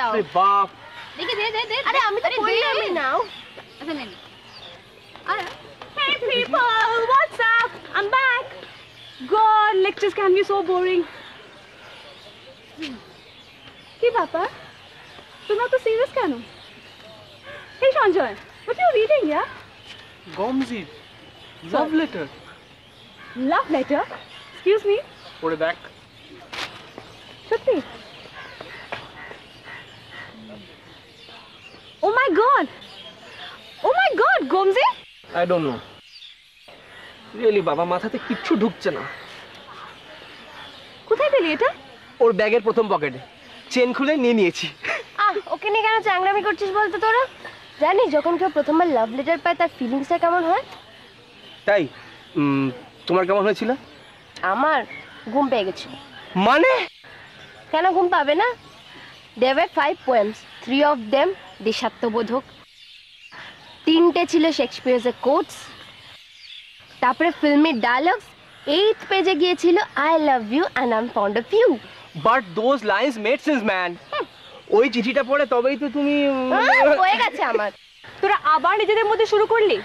বাপ রে বাপ দেখি দে দে দে আরে আমি তো বললাম নাও আচ্ছা নে আরে Hey people, what's up? I'm back. God, lectures can be so boring. কি ব্যাপার? তোমরা তো সিরিয়াস কেন? Hey Sanjay, what are you reading, yeah? Gomji love letter. Love letter? Excuse me? পড়ে দেখ। সত্যি? Oh my God! Oh my God, গমজি? I don't know. Really বাবা মাথাতে কিচ্ছু ঢুকছে না। কোথায় পেলি এটা? ওর ব্যাগের প্রথম পকেটে চেন খুলে নিয়ে নিয়েছি। ওকে নিয়ে কেন চাংড়ামি করছিস বলতো তোরা? জানিস যখন কেউ প্রথমবার লাভ লেটার পায় তার ফিলিংসটা কেমন হয়? তাই তোমার কেমন হয়েছিল? আমার ঘুম পেয়ে গেছিল। মানে? কেন ঘুম পাবে না? There were 5 poems, 3 of them দেশাত্মবোধক, 3টে ছিল শেক্সপিয়ারের কোটস, তারপরে ফিল্মের ডায়লগস, 8th পেজে গিয়েছিল I love you and I'm fond of you. But those lines made sense, man. ওই চিঠিটা পড়ে তবেই তো তুমি হয়ে গেছে আমার। তোরা আবার নিজেদের মধ্যে শুরু করলি?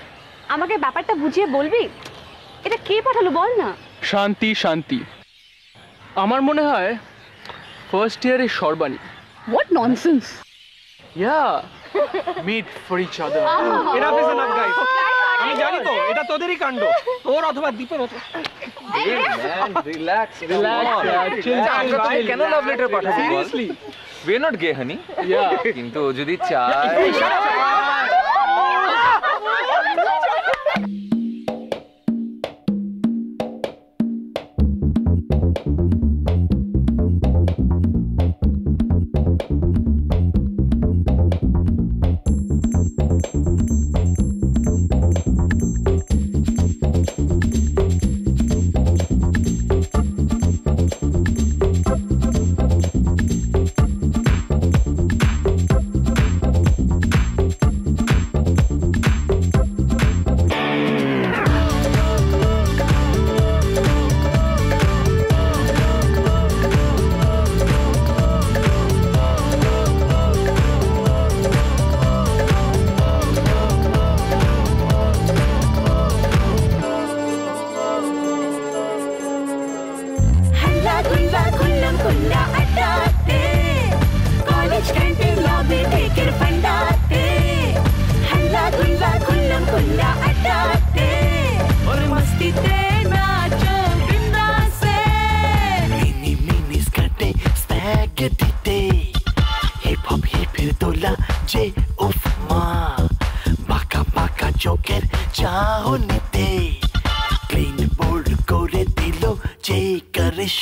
আমাকে ব্যাপারটা বুঝিয়ে বলবি? এটা কে পাঠালো বল না? শান্তি শান্তি, আমার মনে হয় ফার্স্ট ইয়ারে Sarbani. What nonsense! Yeah, meet for each other. Enough is enough, guys. আমি জানি তো এটা তোদেরই কাণ্ড, তোর অথবা দীপের হতো। রিল্যাক্স কেন লাভ লেটার পাঠাবো? Seriously? we are not gay honey. Yeah. কিন্তু যদি চাই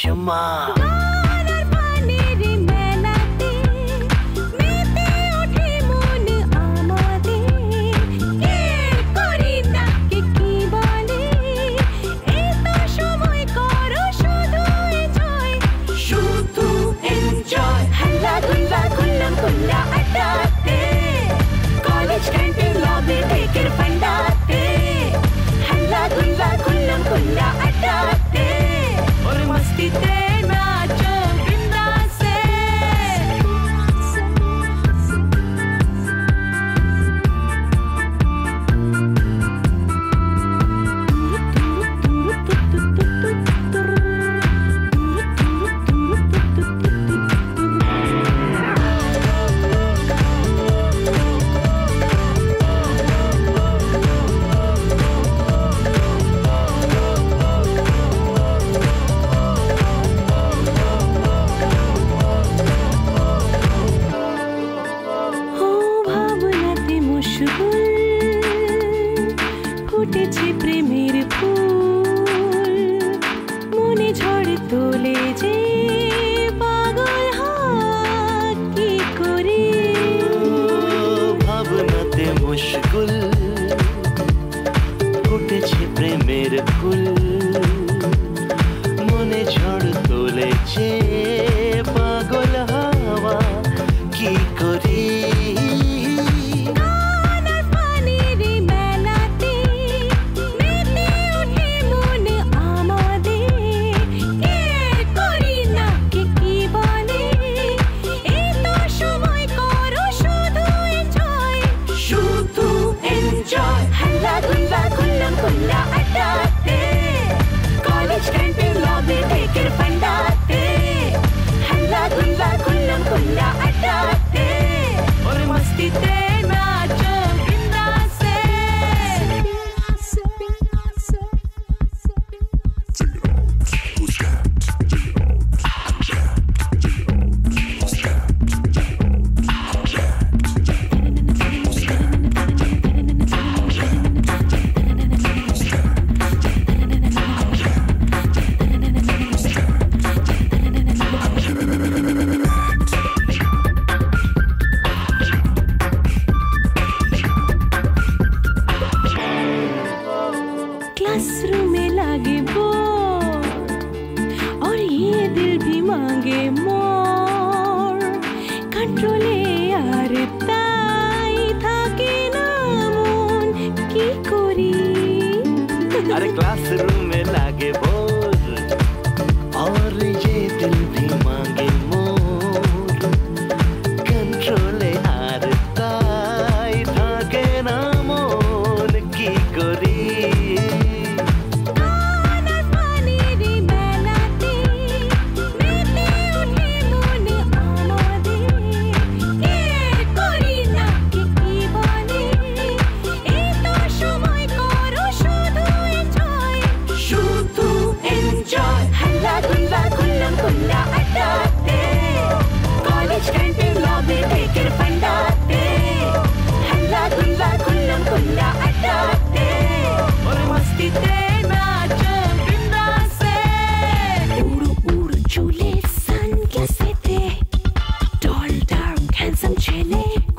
সময়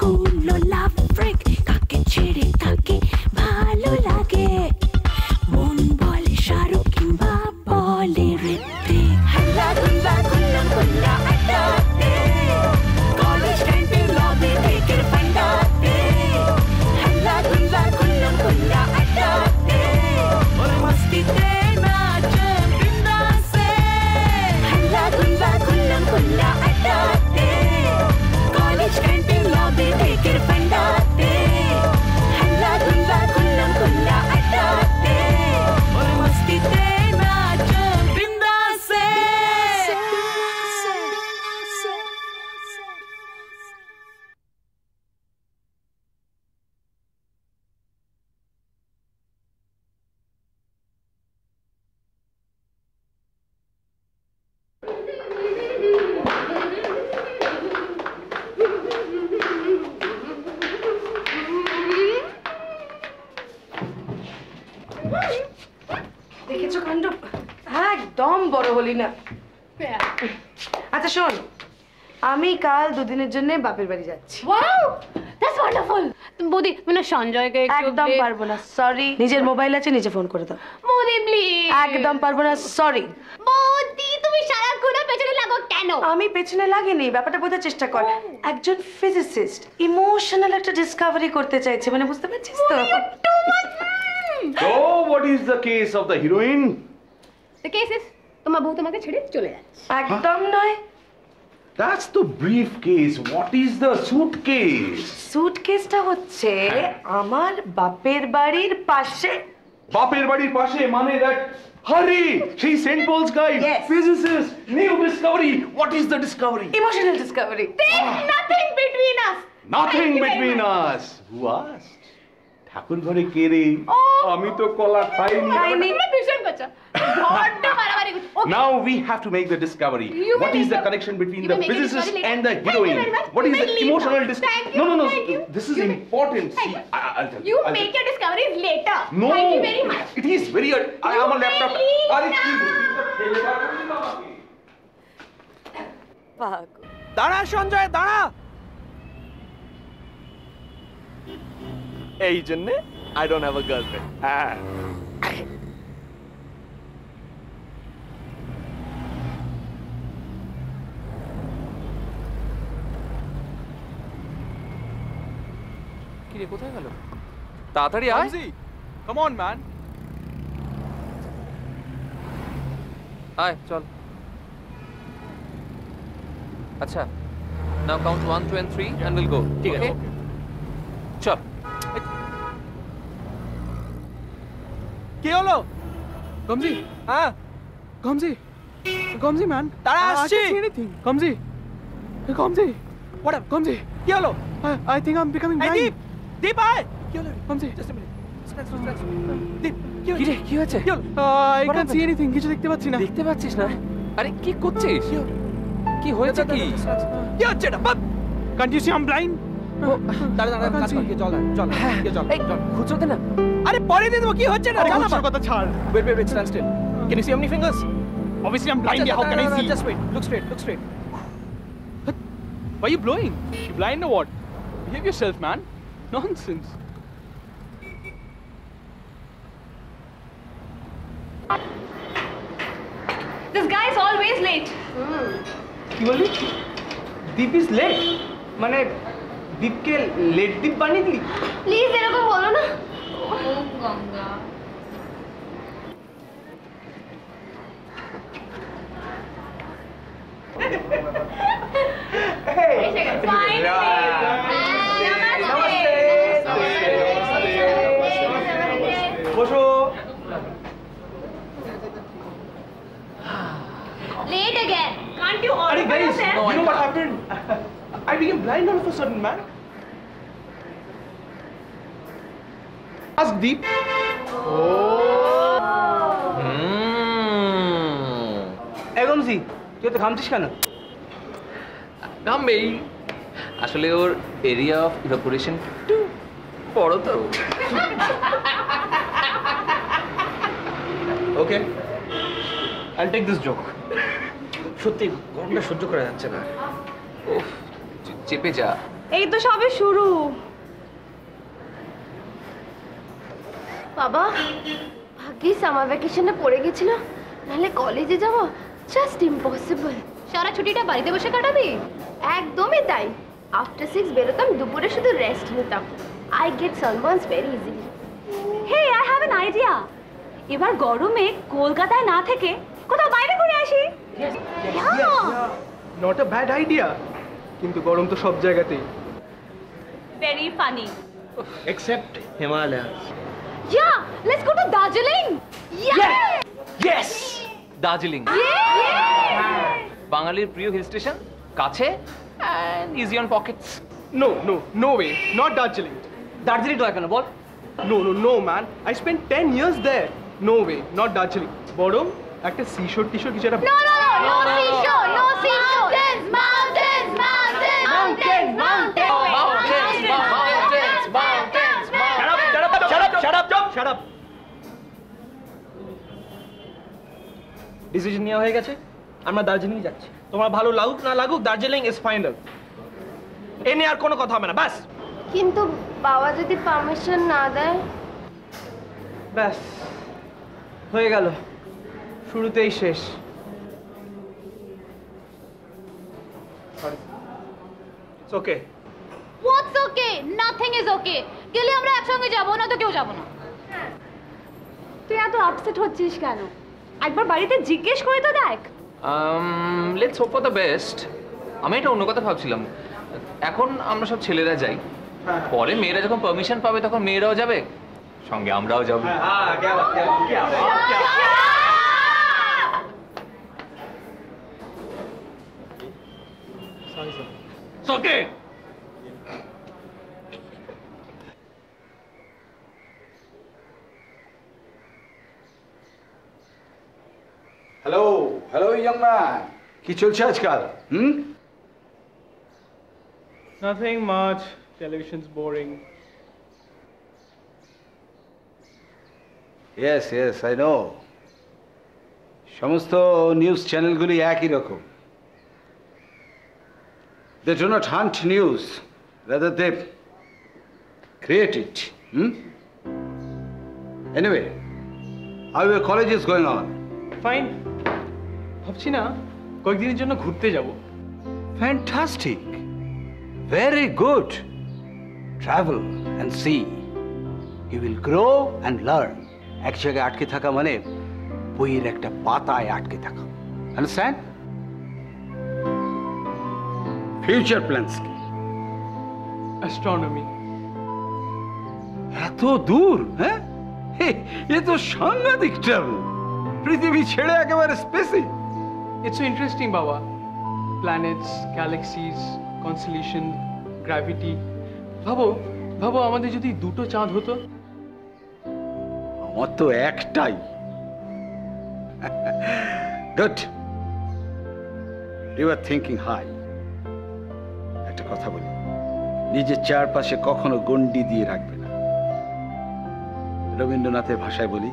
কুলো লাভ ব্রেক কাকে ছেড়ে কাকে ভালো লাগে মন বলে শাহরুখ কিংবা বলে ঋত্বিক হাল্লা গুল্লা গুল্লা গুল্লা আড্ডাতে কলেজ ক্যান্টিন লবি থেকে ফান্ডাতে হাল্লা গুল্লা গুল্লা গুল্লা আড্ডাতে ওর মস্তিতে নাচ বিন্দাসে হাল্লা গুল্লা গুল্লা গুল্লা আড্ডাতে কলেজ ক্যান্টিন লবি থেকে ফান্ডাতে হাল্লা গুল্লা গুল্লা গুল্লা আড্ডাতে ওর মস্তিতে নাচ বিন্দাসে দেখেছো কাণ্ড একদম বড় হলি না আচ্ছা শোন আমি কাল দুদিনের জন্য বাপের বাড়ি যাচ্ছি ওয়াও দ্যাটস ওয়ান্ডারফুল বৌদি মানে সঞ্জয়কে একদম পারবো না সরি নিজের মোবাইল আছে নিজে ফোন করে দাও বৌদি প্লিজ একদম পারবো না সরি বৌদি তুমি সারাক্ষণ পেছনে লাগো কেন আমি পেছনে লাগেনি ব্যাপারটা বোঝার চেষ্টা কর একজন ফিজিসিস্ট ইমোশনাল একটা ডিসকভারি করতে চাইছে মানে বুঝতে পারছিস তো So, what is the case of the heroine? The case is তোমার বউ তোমাকে ছেড়ে চলে যাচ্ছে একদম নয় That's the briefcase. What is the suitcase? সুটকেসটা হচ্ছে আমার বাপের বাড়ির পাশে বাপের বাড়ির পাশে মানে that Hari, she's St. Paul's guy, Yes. physicist, new discovery. What is the discovery? Emotional Discovery nothing between us Nothing between us. Who asked? ঠাকুর ঘরে কে রে? আমি তো কলা খাইনি। খাইনি। ভীষণ করছো বড্ড মারামারি করছো Now we have to make the discovery. You What will is the make connection between you the will make a physicist discovery and the later. Thank you heroine? very much. What You is may the leave emotional now. discovery? Thank you. No. Thank you. This is You may- important. Thank See, you. I'll tell you. You I'll make tell your discoveries later. No. Thank you very much. It is very. I am a laptop. leave আরে কি now. বলছিস? ঠেলে পারবি না আমাকে? দাঁড়া সঞ্জয় দাঁড়া এই জন্যে I don't have a girlfriend হ্যাঁ কি রে কোথায় গেল তাড়াতাড়ি আয় কাম অন ম্যান আয় চল আচ্ছা নাও count 1 2 and 3 and we'll go ঠিক আছে চল কি হলো Gomzi, হ্যাঁ Gomzi man. তারা I আসছি can't see anything. Gomzi. What Gomzi. কি হলো I think I'm becoming এই blind. দীপ দীপ আয় কি হলো Gomzi. জাস্ট আ মিনিট দীপ কি রে কি হয়েছে কি হলো I can't see anything. কিছু দেখতে পাচ্ছি না। দেখতে পাচ্ছিস না আরে কি করছিস কি হয়েছে কি কি হচ্ছে এটা বাপ Can't you see I'm blind? দাঁড়া দাঁড়া কাজ কর চল চল চল এই খুচরো দে না আরে পরে দিয়ে দেবো কি হচ্ছে না আরে জানা খুচরোর কথা ছাড়। wait stand still can you see how many fingers Obviously I'm blind. How can I see? just wait look straight Why are you blowing? You blind or what? Behave yourself, man. Nonsense. This guy is always late. কি বললি দীপ is late মানে দীপকে late দীপ বানিয়ে দিলি please এরকম বলো না বসো Late again. Can't you আরে order guys yourself? you know what happened I became blind all of a sudden man ask Deep এগমজি তুই তো ঘামছিস কেন ঘামবেই আসলে ওর এরিয়া অফ ইভাপোরেশন একটু বড় তো ওকে I'll take this joke সত্যি গরমটা সহ্য করা যাচ্ছে না চেপে যা এই তো সবে শুরু। বাবা ভাগ্যিস সামার ভ্যাকেশনে পড়ে গেছিল, নাহলে কলেজে যাওয়া জাস্ট ইম্পসিবল। সারা ছুটিটা বাড়িতে বসে কাটাবি? একদমই তাই। আফটার 6 বেরোতাম, দুপুরে শুধু রেস্ট নিতাম। I get sunburns very easily. Hey, I have an idea. এবার গরমে কলকাতায় না থেকে কোথাও বাইরে ঘুরে আসি। নট আ ব্যাড আইডিয়া, কিন্তু গরম তো সব জায়গাতেই। Very funny. Except Himalaya. Yeah, let's go to Darjeeling. Yes, Darjeeling বাঙালির প্রিয় হিল স্টেশন, কাছে and easy on pockets. No no no way, not Darjeeling. Darjeeling নয় কেন বল? No, no, no, man. I spent 10 years there. No way, not Darjeeling. বরং একটা seashore টিশোর কিছু একটা। No seashore, no seashore. Mountains, mountains, mountains, mountains, mountains. Shut up. Decision নেওয়া হয়ে গেছে, আমরা দার্জিলিং যাচ্ছি। তোমার ভালো লাগুক না লাগুক, দার্জিলিং ইজ ফাইনাল। এ নিয়ে আর কোনো কথা হবে না, বাস। কিন্তু বাবা যদি পারমিশন না দেয়? ব্যাস হয়ে গেল, শুরুতেই শেষ। It's okay. What's okay? Nothing is okay. গেলে আমরা একসঙ্গে যাব, না তো কেউ যাব না। তুই এত আপসেট হচ্ছিস কেন? একবার বাড়িতে জিজ্ঞেস করে তো দেখ। Let's hope for the best. আমি এটা অন্য কথা ভাবছিলাম, এখন আমরা সব ছেলেরা যাই, পরে মেয়েরা যখন পারমিশন পাবে তখন মেয়েরাও যাবে, সঙ্গে আমরাও যাব। ওকে। হ্যালো হ্যালো ইয়ং ম্যান, কি চলছে আজকাল? Nothing much. Television's boring. Yes, I know. সমস্ত নিউজ চ্যানেলগুলি একই রকম। They do not hunt news, rather they create it. Anyway, how your college is going on? Fine. ভাবছি না কয়েকদিনের জন্য ঘুরতে যাব। Fantastic. Very good. Travel and see. You will grow and learn. এক জায়গায় আটকে থাকা মানে বইয়ের একটা পাতায় আটকে থাকা। Understand? Future plans কি? Astronomy. এত দূর, হ্যাঁ? এ তো সাংঘাতিক ট্রাভেল। পৃথিবী ছেড়ে একেবারে স্পেসে। It's so interesting, Baba. Planets, galaxies, constellation, gravity. ভাবো আমাদের যদি দুটো চাঁদ হতো। আমার তো একটাই। Good. You are thinking high. একটা কথা বলি, নিজের চারপাশে কখনো গণ্ডি দিয়ে রাখবে না। রবীন্দ্রনাথের ভাষায় বলি,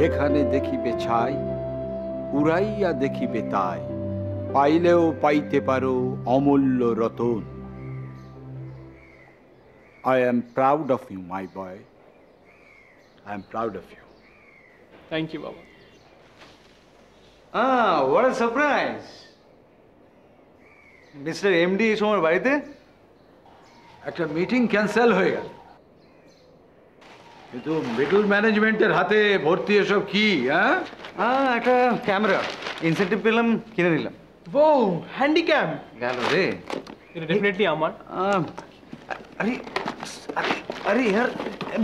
যেখানে দেখিবে ছাই উড়াইয়া দেখিবে তাই, পাইলেও পাইতে পারো অমূল্য Ratan. I am proud of you, my boy. I am proud of you. Thank you, Baba. What a surprise! Mister MD এই সময় বাড়িতে? একটা মিটিং ক্যান্সেল হয়ে গেল, কিন্তু মিডল ম্যানেজমেন্টের হাতে ভর্তি এসব কি? একটা ক্যামেরা ইনসেন্টিভ পেলাম, কিনে নিলাম। ও হ্যান্ডিক্যাম গেল রে। এটা ডেফিনেটলি আমার। আরে আরে ইয়ার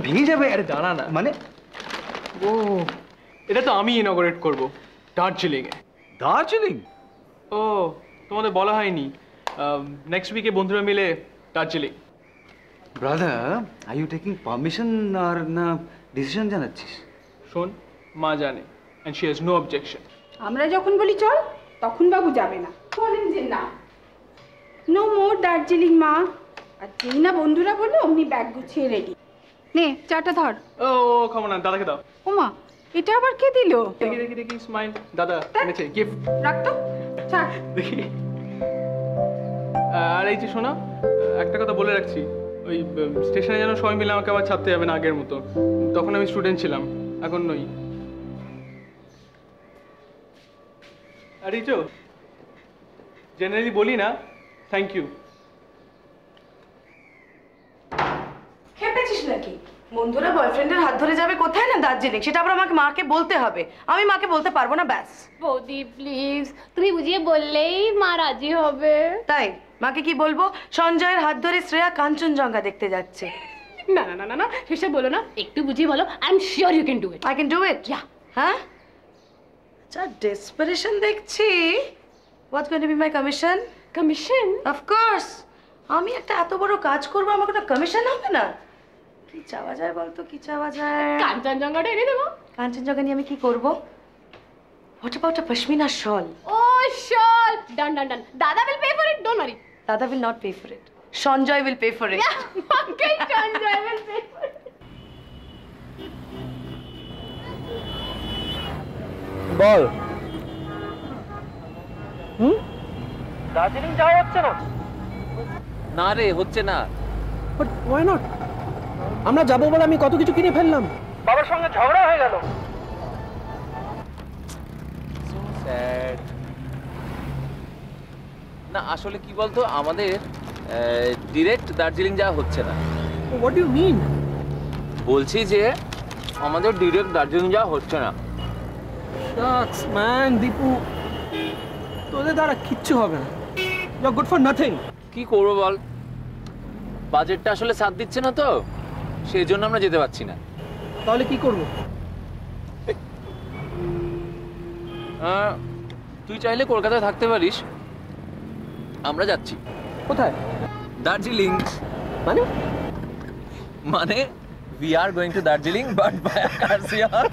ভেঙে যাবে। আরে দাঁড়া না, মানে ও এটা তো আমি ইনঅগারেট করব দার্জিলিংয়ে। দার্জিলিং? ও তোমাদের বলা হয়নি, নেক্সট উইকে বন্ধুরা মিলে Darjeeling. Brother, are you taking permission আর না ডিসিশন জানাচ্ছিস? শোন, মা জানে and she has no objection. আমরা যখন বলি চল, তখন বাবু যাবে না, বলেন যে না, নো মোর দার্জিলিং মা। আর যেই না বন্ধুরা বললো অমনি ব্যাগ গুছিয়ে রেডি। নে চাটা ধর। ও খাবো না, দাদাকে দাও। ও মা, এটা আবার কে দিল? দেখি স্মাইল। দাদা এনেছে গিফট। রাখ তো, চা। দেখি আর এই যে শোনো, একটা কথা বলে রাখছি, ওই স্টেশনে যেন সবাই মিলে আমাকে আবার ছাড়তে যাবে না আগের মতো। তখন আমি স্টুডেন্ট ছিলাম, এখন নই। আর এই তো জেনারেলি বলি না থ্যাংক ইউ। খেপেছিস নাকি? বন্ধুরা বয়ফ্রেন্ডের হাত ধরে যাবে কোথায় না দার্জিলিং, সেটা আবার আমাকে মাকে বলতে হবে। আমি মাকে বলতে পারবো না, ব্যাস। বৌদি প্লিজ, তুমি বুঝিয়ে বললেই মা রাজি হবে। তাই মাকে কি বলবো? সঞ্জয়ের হাত ধরে শ্রেয়া কাঞ্চনজঙ্ঘা দেখতে যাচ্ছে। না না না না না, সেসব বলো না, একটু বুঝিয়ে বলো। I am sure you can do it. I can do it. হ্যাঁ, যা ডেসপারেশন দেখছি। What's going to be my commission? Commission? Of course. আমি একটা এত বড় কাজ করবো, আমার কোনো কমিশন হবে না? কি চাওয়া যায় বলতো, কি চাওয়া যায়? কাঞ্চনজঙ্ঘাটা এনে দেবো। কাঞ্চনজঙ্ঘা নিয়ে আমি কি করবো? হোয়াট অ্যাবাউট আ পশমিনা শল? ও শল, ডান ডান ডান। দাদা will pay for it, don't worry. Dada will not pay for it. Sanjay will pay for it. Yeah, okay, Sanjay will pay for it. বল। দার্জিলিং যাওয়া হচ্ছে না? না রে, হচ্ছে না। But why not? আমরা যাবো বলে আমি কত কিছু কিনে ফেললাম, বাবার সঙ্গে ঝগড়া হয়ে গেল। So sad. না আসলে কি বলতো, আমাদের ডিরেক্ট দার্জিলিং যাওয়া হচ্ছে না। What do you mean? বলছি যে আমাদের ডিরেক্ট দার্জিলিং যাওয়া হচ্ছে না। শাকস ম্যান, দীপু তোদের দ্বারা কিচ্ছু হবে না। You are good for nothing. কি করবো বল, বাজেটটা আসলে সাথ দিচ্ছে না তো, সেই জন্য আমরা যেতে পারছি না। তাহলে কি করবো? তুই চাইলে কলকাতায় থাকতে পারিস, আমরা যাচ্ছি। কোথায়? দার্জিলিং। মানে? মানে we are going to Darjeeling but by a car share.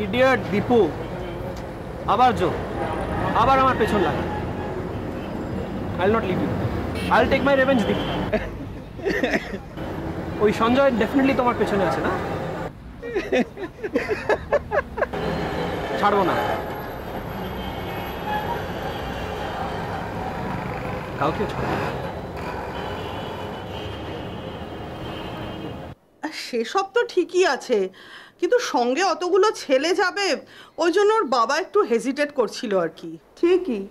Idiot Dipu, আবার আবার আমার পেছন লাগে। I'll not leave you. I'll take my revenge, Dipu. ওই সঞ্জয় ডেফিনেটলি তোমার পেছনে আছে না? ছাড়বো না কাউকে, ছাড়বো না। সেসব তো ঠিকই আছে, কিন্তু সঙ্গে অতগুলো ছেলে যাবে, ওই জন্য ওর বাবা একটু হেজিটেট করছিল আর কি। ঠিকই,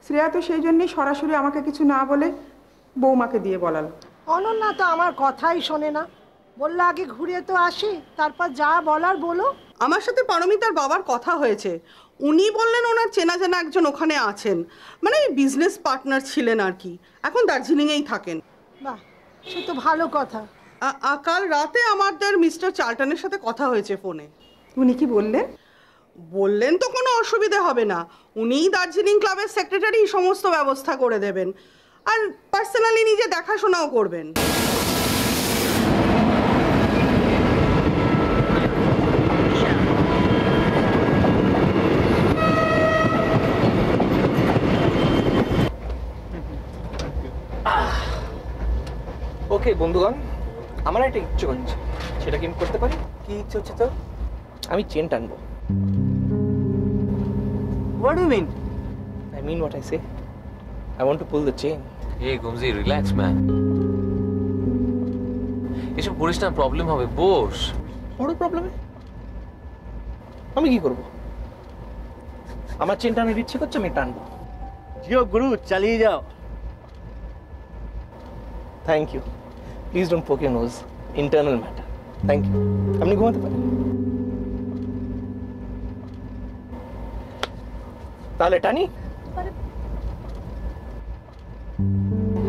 শ্রেয়া তো সেই জন্যই সরাসরি আমাকে কিছু না বলে বৌমাকে দিয়ে বলালো। অনন্যা তো আমার কথাই শোনে না, বললো আগে ঘুরে তো আসি, তারপর যা বলার বলো। আমার সাথে পারমিতার বাবার কথা হয়েছে, উনি বললেন ওনার চেনা জানা একজন ওখানে আছেন, মানে বিজনেস পার্টনার ছিলেন আর কি, এখন দার্জিলিংয়েই থাকেন। বাহ, সে তো ভালো কথা। কাল রাতে আমাদের মিস্টার চার্টনের সাথে কথা হয়েছে ফোনে। উনি কি বললেন? বললেন তো কোনো অসুবিধে হবে না, উনিই দার্জিলিং ক্লাবের সেক্রেটারি, সমস্ত ব্যবস্থা করে দেবেন, আর পার্সোনালি নিজে দেখাশোনাও করবেন। ওকে বন্ধুগণ, আমার একটা ইচ্ছে করছে, সেটা কি আমি করতে পারি? কি ইচ্ছে হচ্ছে তো? আমি চেন টানবো। What do you mean? I mean what I say. I want to pull the chain. Hey Gumzi, relax man. এসব করিস না, প্রবলেম হবে, বস। বড় প্রবলেমে আমি কি করব? আমার চেন টানার ইচ্ছে করছে, আমি টানবো। জিও গুরু, চালিয়ে যাও। Thank you. Please don't poke your nose, internal matter. Thank you. আপনি ঘুমাতে পারেন। তাহলে টানি?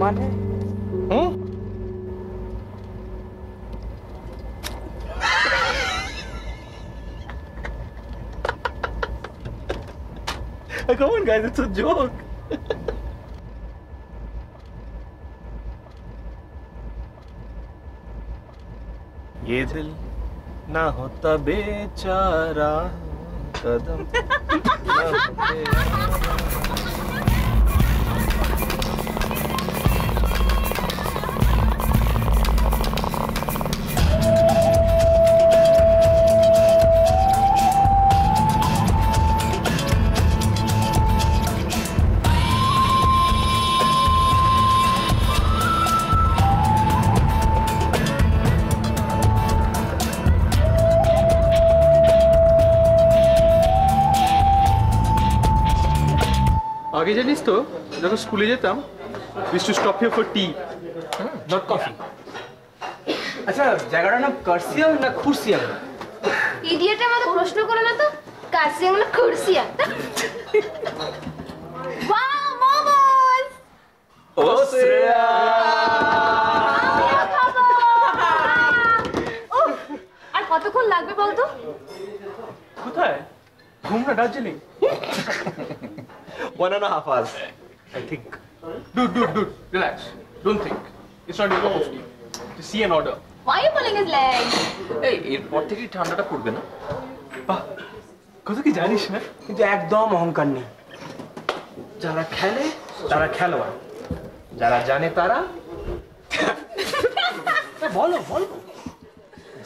মানে Come on guys, it's a joke. ये दिल ना होता बेचारा, कदम ना होते। আগে জানিস তো যখন স্কুলে যেতাম we to stop here for T not coffee. আচ্ছা জায়গাটার নাম কার্সিয়াম না খুরসিয়াম? ইডিয়েটের মতো প্রশ্ন করো না তো, কার্সিয়াম না খুরসিয়া? ওয়াও মোমোস! ও শ্রেয়া, আর কতক্ষণ লাগবে বলতো? কোথায়? ঘুমনা Darjeeling. 1.5 hours I think. Dude, relax. Don't think. It's not your cup of tea. Just see an order. Why are you pulling his leg? এই এরপর থেকেই ঠান্ডাটা পড়বে না? বাহ, কত কি জানিস না? কিন্তু একদম অহংকার নেই। যারা খেলে তারা খেলোয়াড়, যারা জানে তারা বলো বলো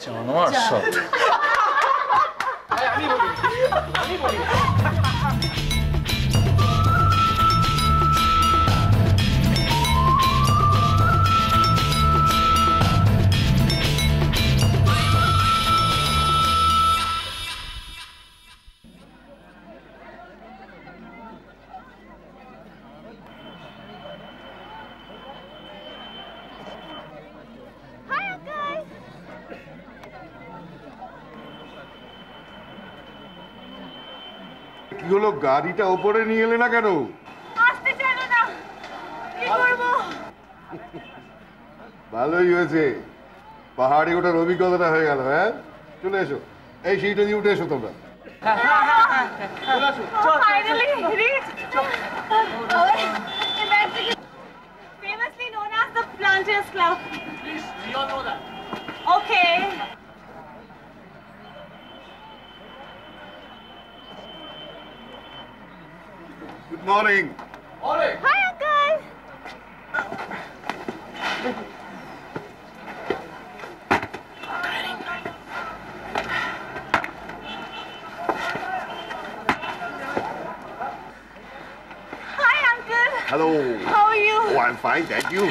জানোয়ার সব। আমি বলি কি হলো, গাড়িটা ওপরে নিয়ে এলে না কেন? ভালোই হয়েছে, পাহাড়ে ওঠার অভিজ্ঞতাটা হয়ে গেল। হ্যাঁ, চলে এসো, এই সিঁড়িটা দিয়ে উঠে এসো তোমরা। Famously known as the Planters Club. Please, we all know that. Okay. Good morning. Hi, Uncle. Hi, Uncle. Hello. How are you? Oh, I'm fine, thank you.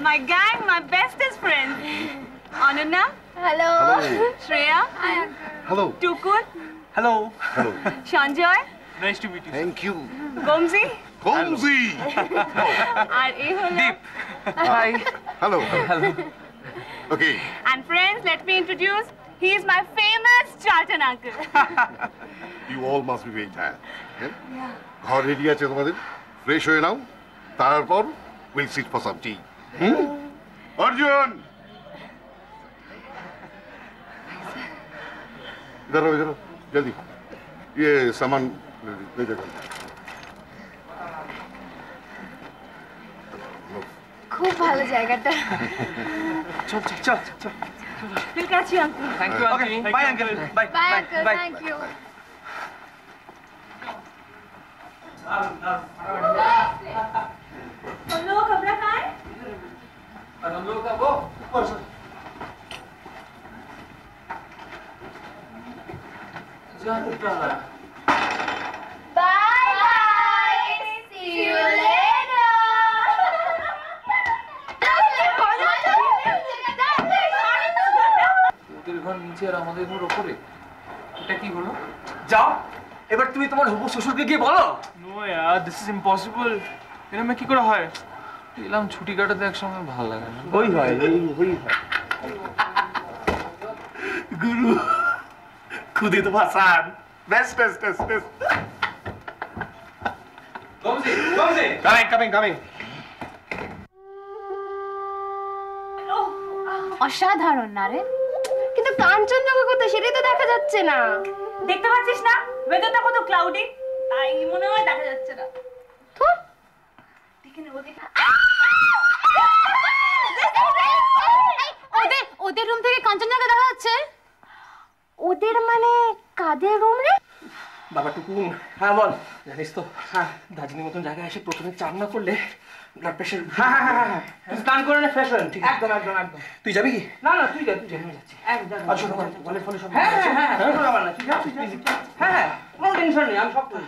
My gang, my bestest friends. Anuna. Hello. Hello. Shreya. Hi, Hello. Tukul. Hello. Hello. Sanjoy. Nice to meet you. Thank you. Gomzi. Gomzi. আর এই হলো high. Hello. Hello. Okay. And friends, let me introduce. He is my famous Charlton uncle. You all must be very tired. Yeah? ঘর ready আছে তোমাদের, fresh হয়ে নাও, তারপর we'll sit for some tea. Arjun, इधर आओ, जल्दी। ये सामान ले जाओ। খুব ভালো জায়গাটা। চল চল চল চল। We'll catch you, uncle. Thank you, Okay, auntie. bye uncle. Bye. Bye, uncle. Thank you. हम लोग खबरा खाएं? और हम लोग का वो Bye, guys. See you later. ওদের ঘর নিচে আর আমাদের ঘর উপরে, এটা কি হলো? যাও, এবার তুমি তোমার হবু শ্বশুরকে গিয়ে বলো। No, yaar, this is impossible. এরকম কি করে হয়? এলাম ছুটি কাটাতে একসঙ্গে ভালো লাগে না। ওই হয়, ওই হয়। গুরু খুদে তো ভাসান। Best best best best. Gomji, coming. অসাধারণ না রে, কিন্তু কাঞ্চনজঙ্ঘা কোথায় সেটাই তো দেখা যাচ্ছে না। দেখতে পাচ্ছিস না ওয়েদারটা কত ক্লাউডি, তাই মনে হয় দেখা যাচ্ছে না। দেখে নে ওদের রুম থেকে কাঞ্চনজঙ্ঘা দেখা যাচ্ছে। ওদের মানে কাদের রুম রে? বাবা টুকুন, হ্যাঁ বল। জানিস তো, হ্যাঁ, দার্জিলিং মতন জায়গায় এসে প্রথমে চান না করলে ব্লাড প্রেশার। হ্যাঁ, তুই স্নান করে না, ফ্রেশ হন। ঠিক আছে, একদম। তুই যাবি কি? না তুই যা, আমি যাচ্ছি। আর শোনো, বলে ফলে সব। হ্যাঁ, কোনো ব্যাপার না, তুই যা। হ্যাঁ, কোনো টেনশন নেই, আমি সব করি।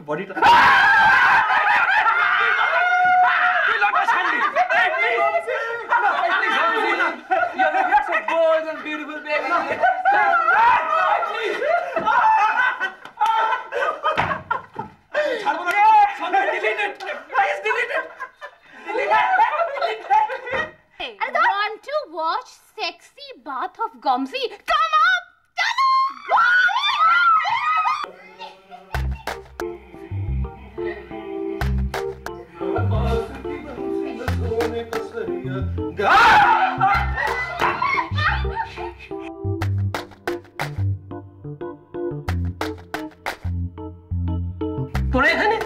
বডিটা You're such bold and beautiful baby. off, Gomsi. Come up! তোরা এখানে?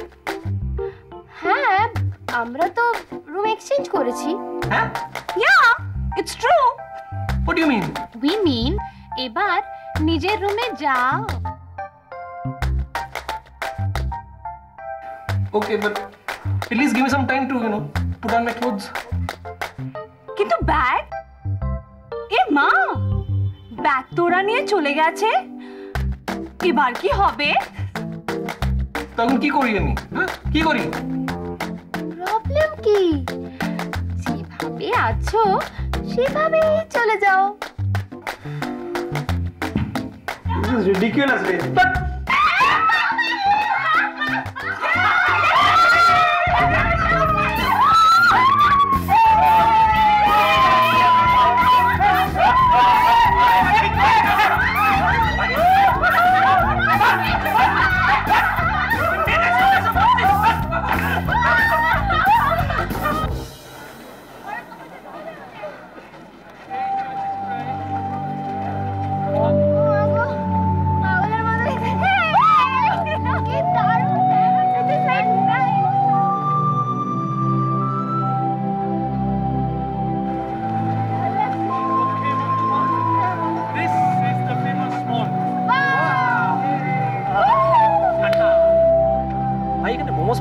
হ্যাঁ, আমরা তো রুম এক্সচেঞ্জ করেছি। হ্যাঁ? Yeah, it's true. What do you mean? We mean এবার নিজের রুমে যাও। Okay, but at least give me some time to, put on my clothes. কিন্তু ব্যাগ? এ মা, ব্যাগ তোরা নিয়ে চলে গেছে, এবার কি হবে? তখন কি করি আমি? হ্যাঁ, কি করি? প্রবলেম কি? যেভাবে আছো সেভাবেই চলে যাও। This is ridiculous, man.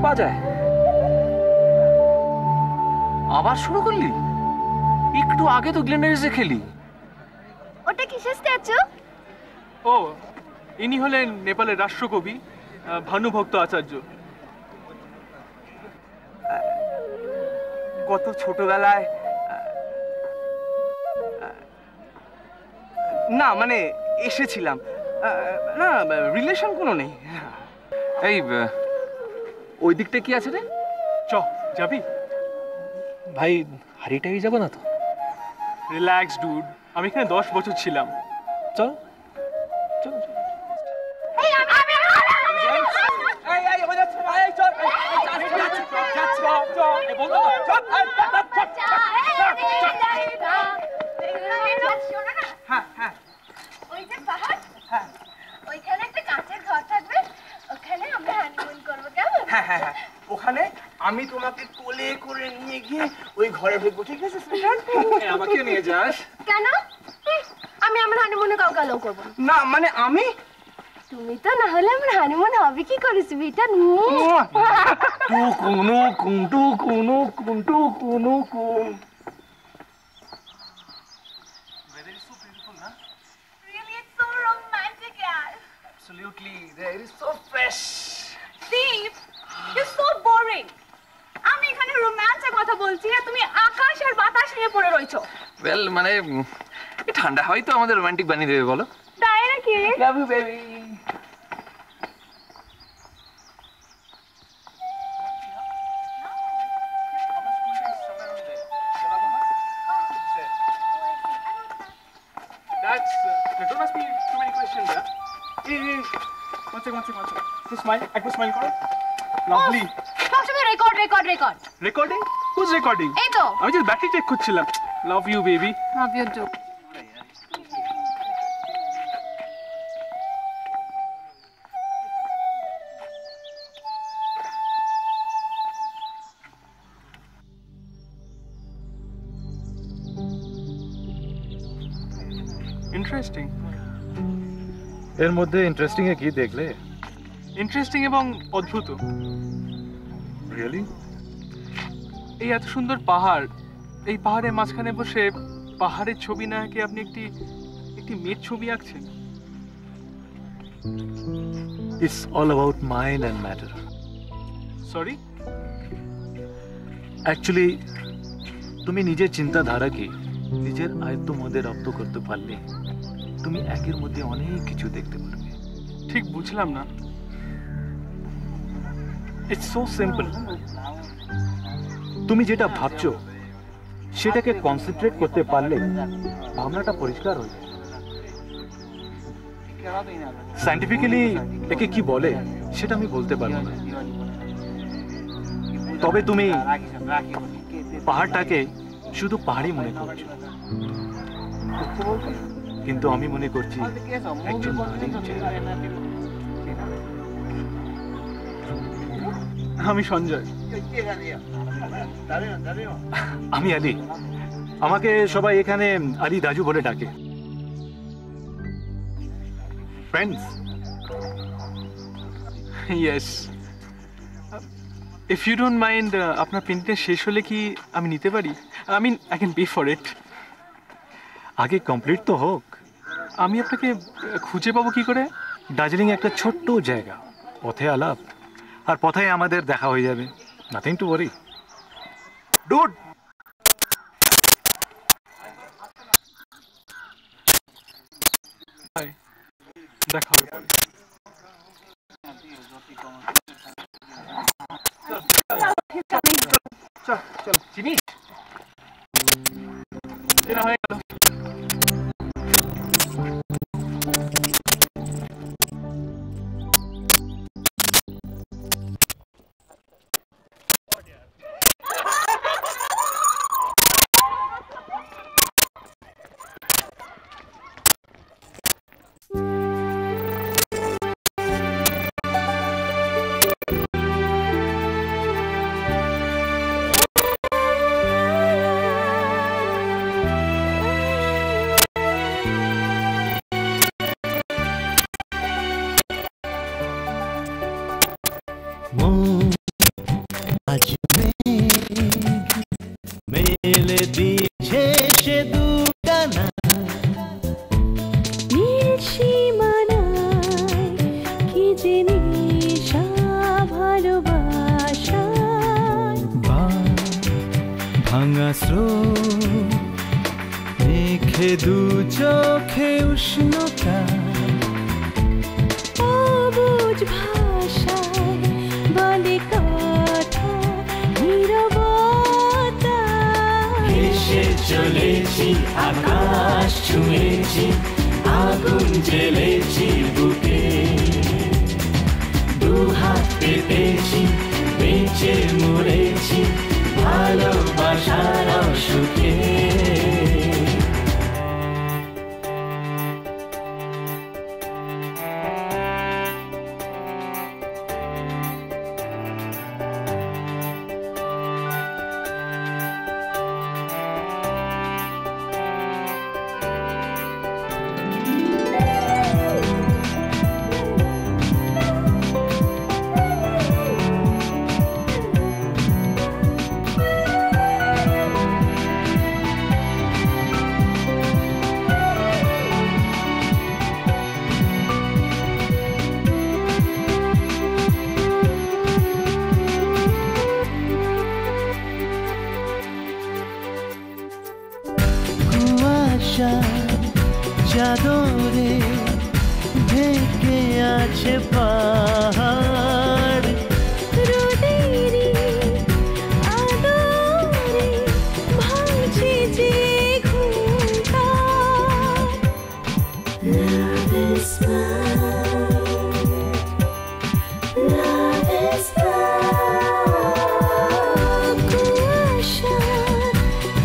পাওয়া যায়? আবার শুরু করলি? একটু আগে তো গ্লেনারিসে খেলি। ওটা কিসের স্ট্যাচু? ও, ইনি হলেন নেপালের রাষ্ট্রকবি ভানুভক্ত আচার্য। কত ছোটবেলায়, না মানে এসেছিলাম, না রিলেশন কোনো নেই। এই ওই দিকটা কি আছে রে? যাবি? ভাই হারিটাই যাবো না তো? রিল্যাক্স ডুড, আমি এখানে 10 বছর ছিলাম। চল চল। ওখানে আমি তোমাকে কোলে করে নিয়ে গিয়ে ওই ঘরে ঢুকবো, ঠিক আছে? আমাকে নিয়ে যাস। কেন? আমি আমার হানিমুনে কাউকে অ্যালাউ করব না। মানে আমি? তুমি তো না হলে আমার হানিমুন হবে কি করে সুইটার? টু কোনো কুন্টু কোনো কুন্টু কোনো কোন। Weather is so beautiful, huh? Really, it's so romantic, yaar. Absolutely, the air is so fresh. Deep, you're so boring. আমি এখানে রোম্যান্সের কথা বলছি আর তুমি আকাশ আর বাতাস নিয়ে পড়ে রইছো। ওয়েল, মানে ঠান্ডা হয় তো আমাদের রোমান্টিক বানিয়ে দেবে বলো। তাই নাকি? Love you, baby. Don't ask me too many questions, yeah? Hey, one second. Just smile, act smile করো। Lovely. সবসময় রেকর্ড। Recording? Who's recording? এই তো। আমি just ব্যাটারি চেক করছিলাম। Love you, baby. Love you too. Interesting. এর মধ্যে interesting এ কি দেখলে? ইন্টারেস্টিং এবং অদ্ভুত। রিয়েলি? এই এত সুন্দর পাহাড়, এই পাহাড়ের মাঝখানে বসে পাহাড়ের ছবি না এঁকে আপনি একটি মেয়ের ছবি আঁকছেন। It's all about mind and matter. Sorry? Actually, তুমি নিজের চিন্তাধারাকে নিজের আয়ত্ত মধ্যে রপ্ত করতে পারলে তুমি একের মধ্যে অনেক কিছু দেখতে পারবে। ঠিক বুঝলাম না। It's so simple. তুমি যেটা ভাবছো সেটাকে কনসেন্ট্রেট করতে পারলে ভাবনাটা পরিষ্কার হয়ে যায়। সায়েন্টিফিক্যালি একে কি বলে সেটা আমি বলতে পারবো না, তবে তুমি পাহাড়টাকে শুধু পাহাড়ই মনে করছো, কিন্তু আমি মনে করছি একজন নারীর চেহারা। আমি সঞ্জয়। আমি আলী। আমাকে সবাই এখানে আলী দাজু বলে ডাকে। Friends? Yes. If you don't mind, আপনার পেন্টিংটা শেষ হলে কি আমি নিতে পারি? I mean I can pay for it. আগে কমপ্লিট তো হোক। আমি আপনাকে খুঁজে পাবো কি করে? দার্জিলিং একটা ছোট্ট জায়গা, পথে আলাপ, আর পথে আমাদের দেখা হয়ে যাবে। Nothing to worry. ডুড, দেখা হবে পরে। চল চিনি চেনা হয়ে গেল। আজ মেলে দিয়েছে সে দুটানা নীল সীমানায় কি জিনিস ভালোবাসা ভাঙা স্রোত রেখে দু চোখে উষ্ণতা অবুঝ ভাষায় বলে কথা নীরবতা এসে চলেছি আকাশ ছুঁয়েছি আগুন জ্বেলেছি বুকে দু হাত পেতেছি বেঁচে মরেছি ভালোবাসার সুখে চাদরে ঢেকে আছে পাহাড় রোদেরি আদরে ভাঙছে যে ঘুমটা Love is mine Love is mine কুয়াশার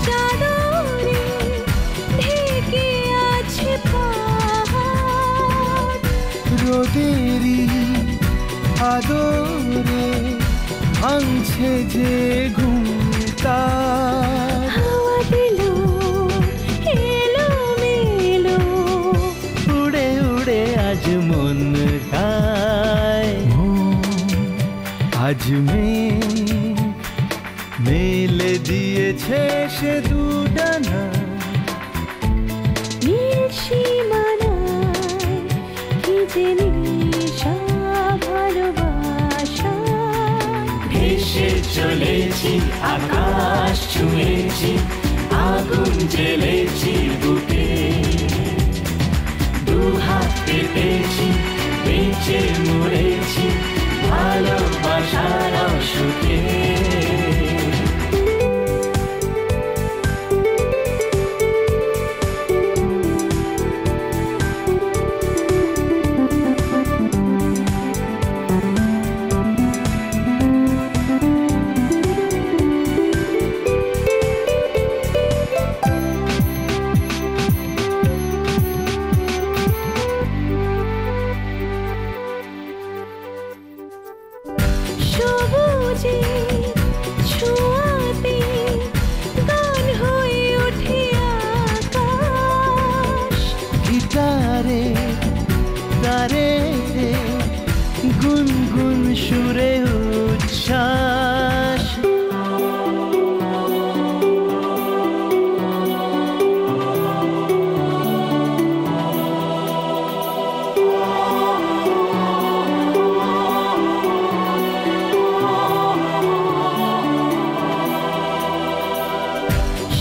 চাদরে ঢেকে আছে পাহাড় রোদেরি আদরে ভাঙছে যে ঘুমটা হাওয়া দিল এলো মেলো উড়ে উড়ে আজ মন গায় আজ মেলে দিয়েছে সে দুডানা নীল সীমানায় কি জিনিস ভালোবাসা ভেসে চলেছি আকাশ ছুঁয়েছি আগুন জ্বেলেছি বুকে দু হাত পেতেছি বেঁচে মরেছি ভালোবাসার সুখে গুনগুন সুরে উচ্ছ্বাস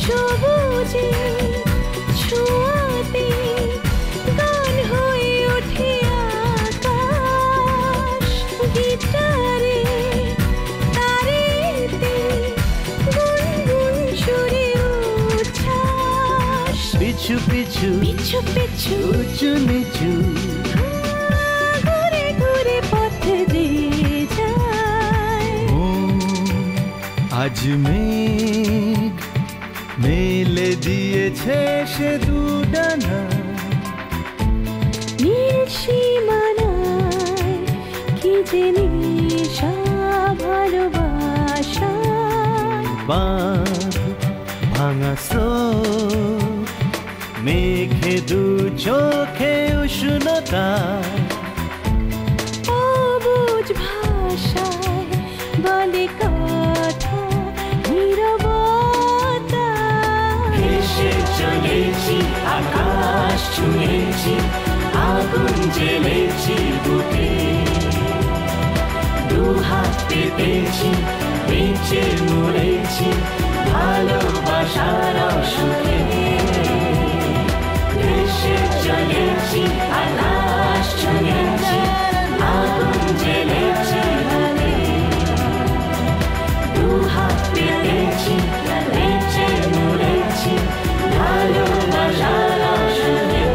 সবুজে ছোঁয়াতে গান হয়ে ওঠে আকাশ গিটারে তারেতে গুনগুন সুরে উচ্ছ্বাস পিছু পিছু পিছু পিছু উঁচু নিচু ঘুরে ঘুরে পথ দিয়ে যায় আজ মেঘ মেলে দিয়েছে সে দুডানা নীল সীমানায় কি যে নেশা ভালোবাসা বাঁধ ভাঙা স্রোত মেঘে দু চোখে উষ্ণতা অবুঝ ভাষায় বলে কথা নীরবতা ভেসে চলেছি আকাশ ছুঁয়েছি আগুন জ্বেলেছি বুকে দুহাত পেতেছি বেঁচে মরেছি ভালোবাসার সুখে ভেসে চলেছি আকাশ ছুঁয়েছি আগুন জ্বেলেছি বুকে দুহাত পেতেছি বেঁচে মরেছি ভালোবাসার সুখে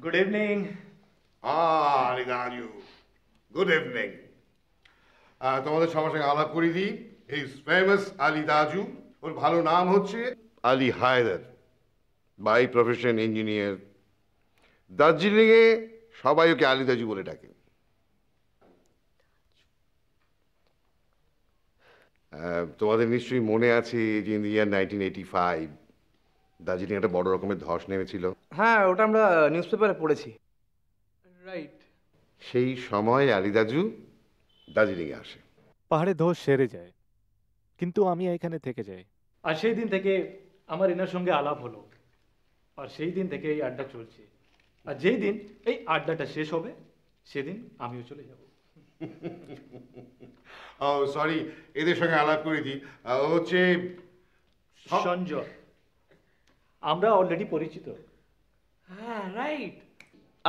গুড ইভিনিং। আরে দাঁড়িয়ে গুড ইভিনিং। তোমাদের সবার সঙ্গে আলাপ করে দিই, ইজ ফেমাস আলী দাজু। ওর ভালো নাম হচ্ছে Ali Haidar, by profession engineer. দার্জিলিংয়ে সবাই ওকে আলী দাজু বলে ডাকে। তোমাদের নিশ্চয়ই মনে আছে যে ইন দি ইয়ার 1985 দার্জিলিং একটা বড় রকমের ধস নেমেছিল। হ্যাঁ, ওটা আমরা নিউজ পেপারে পড়েছি। রাইট। সেই সময় আলী দাজু দার্জিলিংয়ে আসে। পাহাড়ে ধস সেরে যায়, কিন্তু আমি এখানে থেকে যাই। আর সেই দিন থেকে আমার এনার সঙ্গে আলাপ হলো, আর সেই দিন থেকে এই আড্ডা চলছে। আর যেই দিন এই আড্ডাটা শেষ হবে সেদিন আমিও চলে যাব। ও সরি, এদের সঙ্গে আলাপ করে দিই। হচ্ছে সঞ্জয়, আমরা অলরেডি পরিচিত। হ্যাঁ, রাইট।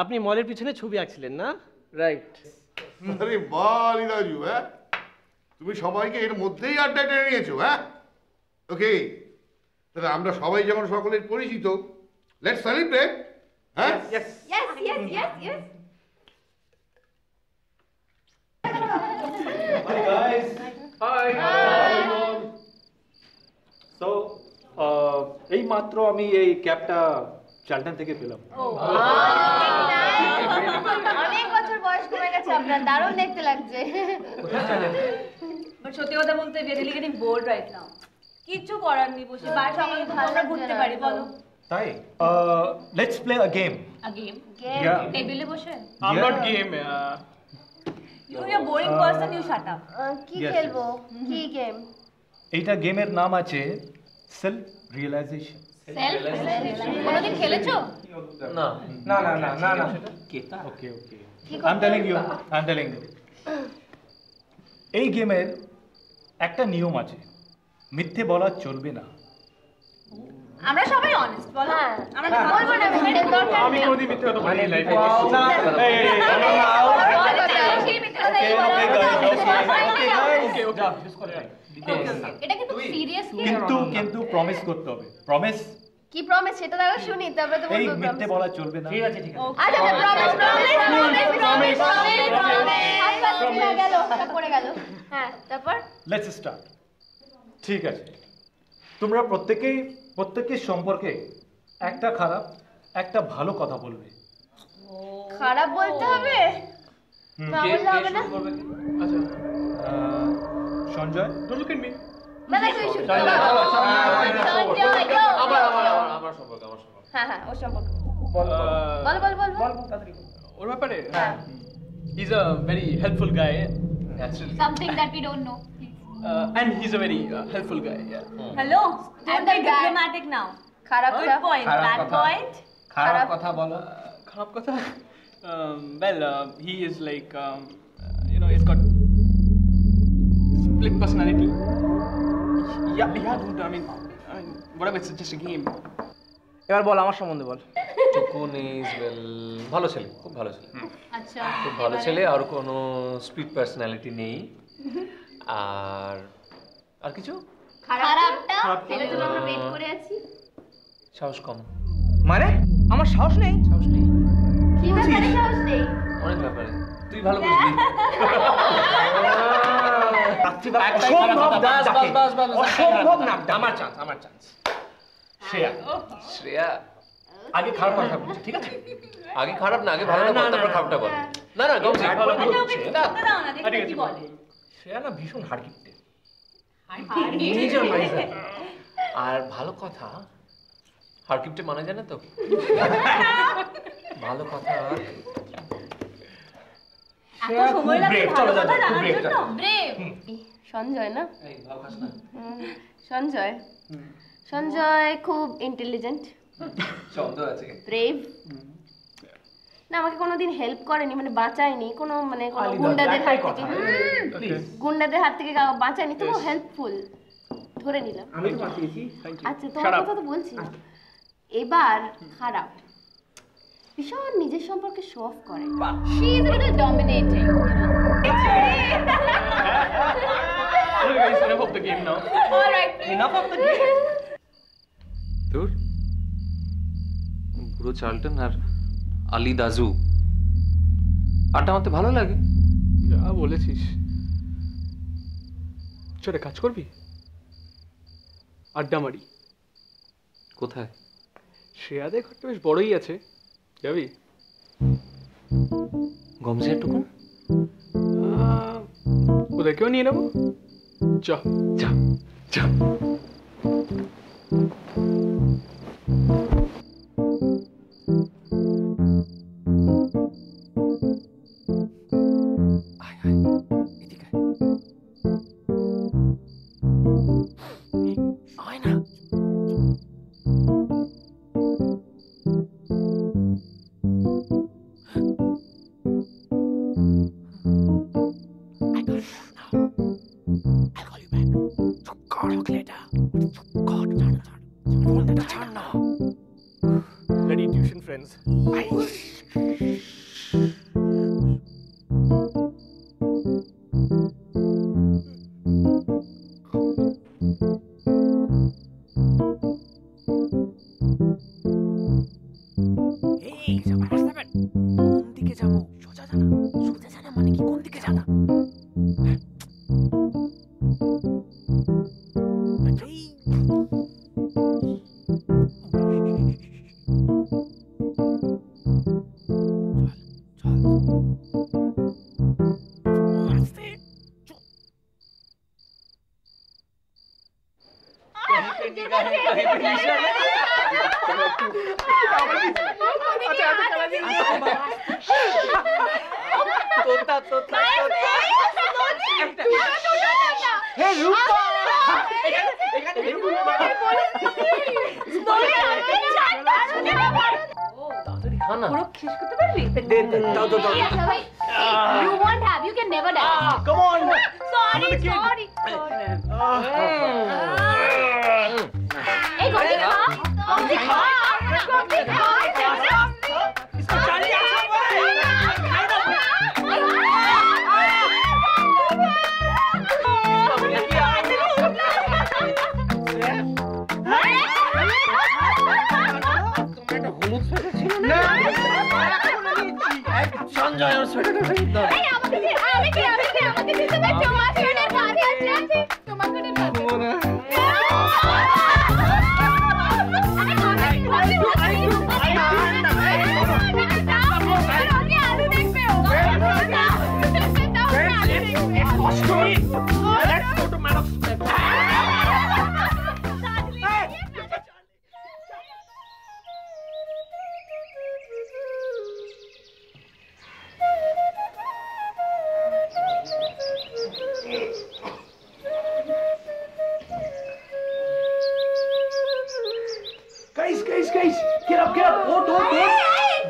আপনি মলের পিছনে ছবি আঁকছিলেন না? রাইট। আরে বাহ আলী দাজু, হ্যাঁ তুমি সবাইকে এর মধ্যেই আড্ডা টেনে নিয়েছো। হ্যাঁ ওকে, তাহলে আমরা সবাই যখন সকলের পরিচিত, লেটস সেলিব্রেট। হ্যাঁ Yes, yes, yes, yes. Hi guys. Hi. So, এই মাত্র আমি এই ক্যাপটা চালটান থেকে পেলাম। অনেক বছর বয়স কমে গেছে আপনার, দারুণ দেখতে লাগছে। বাট সত্যি কথা বলতে we are really getting bored right now. কিচ্ছু করার নেই, বসে বাইরে সকালে তো আমরা ঘুরতে পারি, বলো। তাই let's play a game. A game? Yeah. টেবিলে বসে? I'm not game. You're a boring person, you shut up. কি Yes, খেলবো? কি গেম? এইটা গেমের নাম আছে সেলফ রিয়েলাইজেশন। কোনোদিন খেলেছো? না না না না না না। ওকে ওকে, আই এম টেলিং ইউ। এই গেমের একটা নিয়ম আছে, মিথ্যে বলা চলবে না। আমরা সবাই অনেস্ট, বলো। আমরা বলবো না, মিথ্যে দরকার আমি কোনোদিন মিথ্যে কথা বলি নাই। এটা কিন্তু সিরিয়াস কিন্তু প্রমিস করতে হবে। প্রমিস কি প্রমিস সেটা দাও শুনি, তারপরে তো এই বলবো। মিথ্যে বলা চলবে না। ঠিক আছে ঠিক আছে। আচ্ছা প্রমিস গেল, পড়ে গেল। হ্যাঁ, তারপর লেটস স্টার্ট। ঠিক আছে, তোমরা প্রত্যেকের সম্পর্কে একটা খারাপ একটা ভালো কথা বলবে। খারাপ বলতে হবে? না বললে হবে না? আচ্ছা, Sanjay, don't look at me. না না, তুই শুরু কর। আমার সম্পর্ক। হ্যাঁ হ্যাঁ, ওর সম্পর্ক। বল বল বল বল ওর ব্যাপারে he is a very helpful guy naturally Something that we don't know. and he's a very helpful guy. Yeah. Hello. Don't be diplomatic now. Good point. Bad point. খারাপ কথা বলো। খারাপ কথা? Well, he is like, you know, he's got split personality. Yeah, dude. I mean, whatever. It's just a game. এবার বল আমার সম্বন্ধে বল। টুকুন is well ভালো ছেলে, খুব ভালো ছেলে। আচ্ছা। খুব ভালো ছেলে, আর কোনো স্প্লিট পার্সোনালিটি নেই। আর কিছু? খারাপটা সেটা তো আমরা ওয়েট করে আছি। সাহস কম। মানে আমার সাহস নেই? সাহস নেই। কি ব্যাপারে সাহস নেই? অনেক ব্যাপারে। তুই ভালো বুঝবি। অসম্ভব না। আমার চান্স। শ্রেয়া আগে খারাপ কথা বলছি, ঠিক আছে? আগে খারাপ না, আগে ভালো না, তারপর খারাপটা বল। না গমজি দাও না, দেখি কি বলে। শ্রেয়া না ভীষণ হাড়কিপ্টে। আর ভালো কথা হারকিপ্টে মানে জানে তো। ভালো কথা সময় লাগবে ভালো কথা জানার জন্য। ব্রেভ সঞ্জয় না? এই ভালো খাস না। সঞ্জয় খুব ইন্টেলিজেন্ট, শব্দ আছে, ব্রেভ। না আমাকে কোনোদিন হেল্প করেনি, মানে বাঁচায়নি কোনো, মানে কোনো গুন্ডাদের হাত থেকে বাঁচায়নি, তো হেল্পফুল ধরে নিলাম। আমি তো বাঁচিয়েছি। আচ্ছা তোমার কথা তো বলছি। এবার খারাপ, ভীষণ নিজের সম্পর্কে শো অফ করে। She is a little dominating. Okay, guys, enough of the game now. All right. Enough of the game. তোর পুরো চার্লটন আর আলী দাজু আড্ডা মারতে ভালো লাগে। যা বলেছিস। চলে কাজ করবি, আড্ডা মারি। কোথায়? শ্রেয়াদের ঘরটা বেশ বড়ই আছে, যাবি? গমজি একটুকুন ওদেরকেও নিয়ে নেবো। চ যা যা। Bloody tuition friends. You won't have, you can never dance. Come on. Sorry. Hey, Gomti kha. Sanjay আমার সোয়েটারটা ফেরত দাও। এই আমাকে দিতে পারছো? তোমার সোয়েটার কাছে আছে, তোমার সোয়েটার কাছে।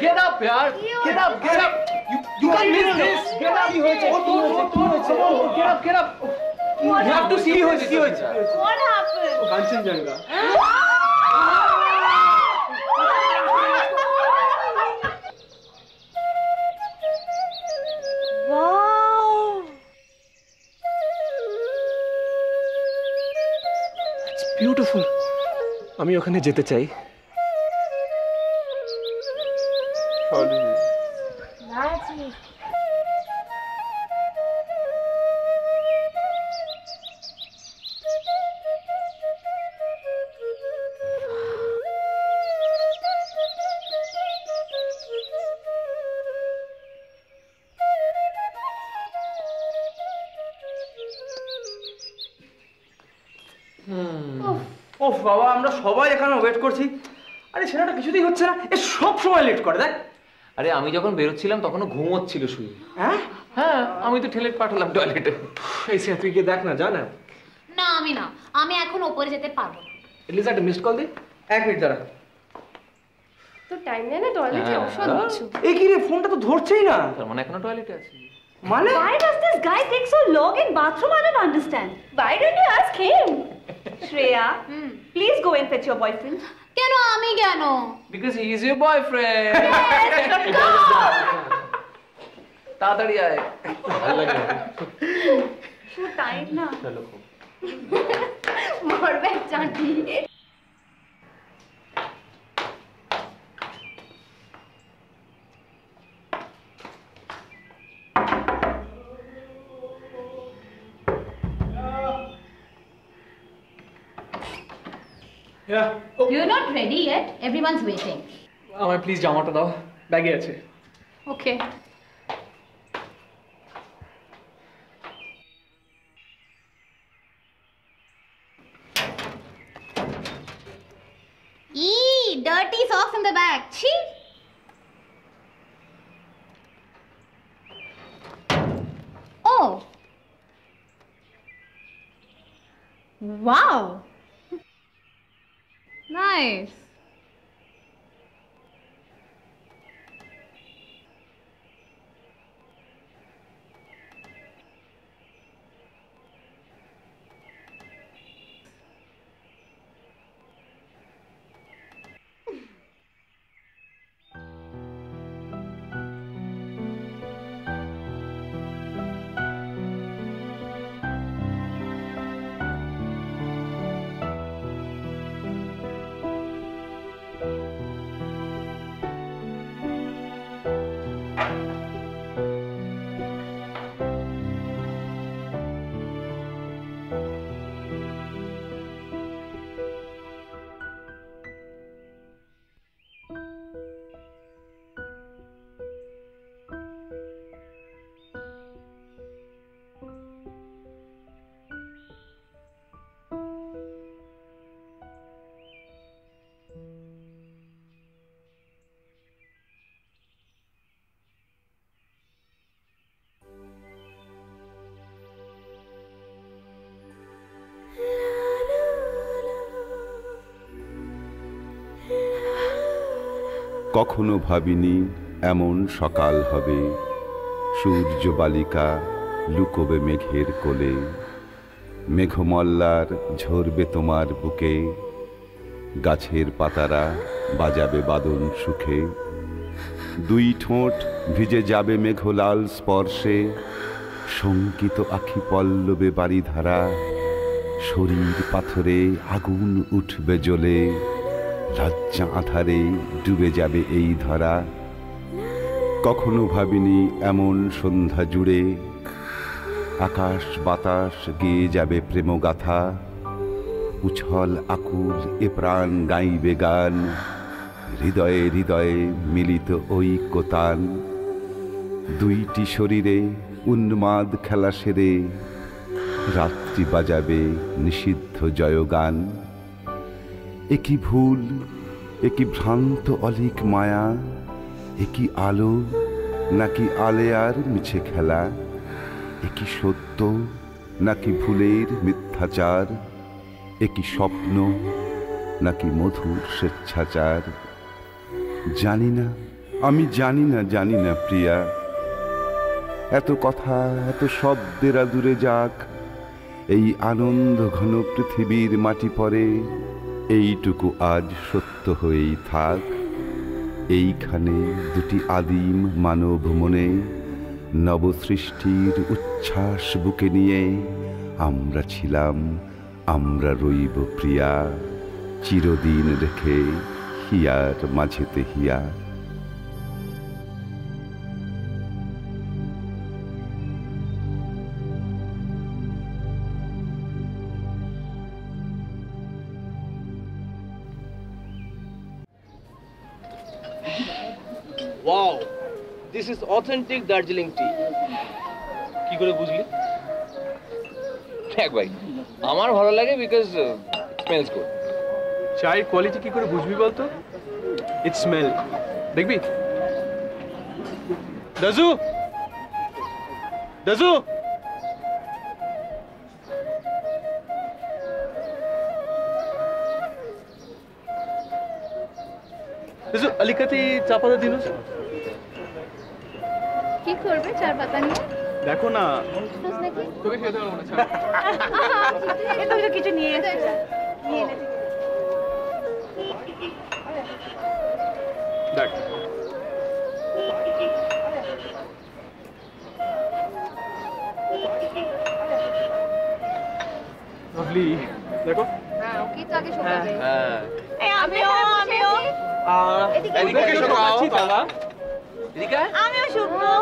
Get up, yaar. Get up. You can miss this. Get up. Get up. You have to see what happened. Kanchenjunga. Wow. It's beautiful. আমি ওখানে যেতে চাই। Magic. ওফ বাবা, আমরা সবাই এখানে ওয়েট করছি। আরে ছেলেটা কিছুতেই হচ্ছে না, এ সব সময় লেট করে দেখ। আরে আমি যখন বেরোচ্ছিলাম তখনও ঘুমোচ্ছিল শুয়ে। হ্যাঁ হ্যাঁ, আমি তো ঠেলে পাঠালাম টয়লেটে। এই সে তুই গিয়ে দেখ না, জানা। না আমি না, আমি এখন ওপরে যেতে পারবো না। এটলিস্ট একটা মিসড কল দে। 1 মিনিট দাঁড়া। তো টাইম নেই না টয়লেটে ওষুধ দিচ্ছ। এই কি রে, ফোনটা তো ধরছেই না। তার মানে এখনো টয়লেটে আছে। মানে Why does this guy take so long in bathroom? I don't understand. Why don't you ask him? Shreya, please go and fetch your boyfriend. কেন আমি কেন? Because he is your boyfriend. তাড়াতাড়ি আয়। ভালো লাগে। So tired na. চলো। মরবে চাঁটি। You're not ready yet. Everyone's waiting. আমায় প্লিজ জামাটা দাও, ব্যাগে আছে। Okay. Eee, dirty socks in the bag. Chee. Oh. Wow. Nice. কখনো ভাবিনি এমন সকাল হবে, সূর্য বালিকা লুকোবে মেঘের কোলে, মেঘমল্লার ঝরবে তোমার বুকে, গাছের পাতারা বাজাবে বাদন সুখে, দুই ঠোঁট ভিজে যাবে মেঘলাল স্পর্শে, শঙ্কিত আখি পল্লবে বাড়িধারা, শরীর পাথরে আগুন উঠবে জ্বলে, লজ্জা আধারে ডুবে যাবে এই ধরা। কখনো ভাবিনি এমন সন্ধ্যা জুড়ে আকাশ বাতাস গেয়ে যাবে প্রেমগাথা, উছল আকুল এ প্রাণ গাইবে গান, হৃদয়ে হৃদয়ে মিলিত ঐক্যতান, দুইটি শরীরে উন্মাদ খেলা সেরে রাত্রি বাজাবে নিষিদ্ধ জয়গান। একই ভুল, একই ভ্রান্ত অলিক মায়া, একই আলো নাকি আলেয়ার মিছে খেলা, একই সত্য নাকি ভুলের মিথ্যাচার, একই স্বপ্ন নাকি মধুর স্বেচ্ছাচার। জানি না আমি জানি না প্রিয়া, এত কথা এত শব্দের দূরে যাক, এই আনন্দ ঘন পৃথিবীর মাটি পরে এইটুকু আজ সত্য হয়েই থাক। এইখানে দুটি আদিম মানব মনে নবসৃষ্টির উচ্ছ্বাস বুকে নিয়ে আমরা ছিলাম, আমরা রইব প্রিয়া, চিরদিন রেখে হিয়ার মাঝেতে হিয়া। Wow, this is authentic Darjeeling tea. কি করে বুঝলি? দেখ ভাই, আমার ভালো লাগে বিকজ স্মেলস গুড। চায়ের কোয়ালিটি কি করে বুঝবি বলতো? It smell. দেখবি দাজু, দাজু দাজু আলিকাতি চা পাতা দিন। কি করবে চার পাতা নিয়ে? দেখো না, তোকে খেতে পারবো না। এটা তো কিছু নিয়ে এসেছে, নিয়ে এনেছে। দেখ লাভলি, দেখো। হ্যাঁ, ওকে তো আগে শোনাবে। হ্যাঁ, এই আমিও এদিকে এসো বাবা। এদিকে আয়। আমিও শুকনো।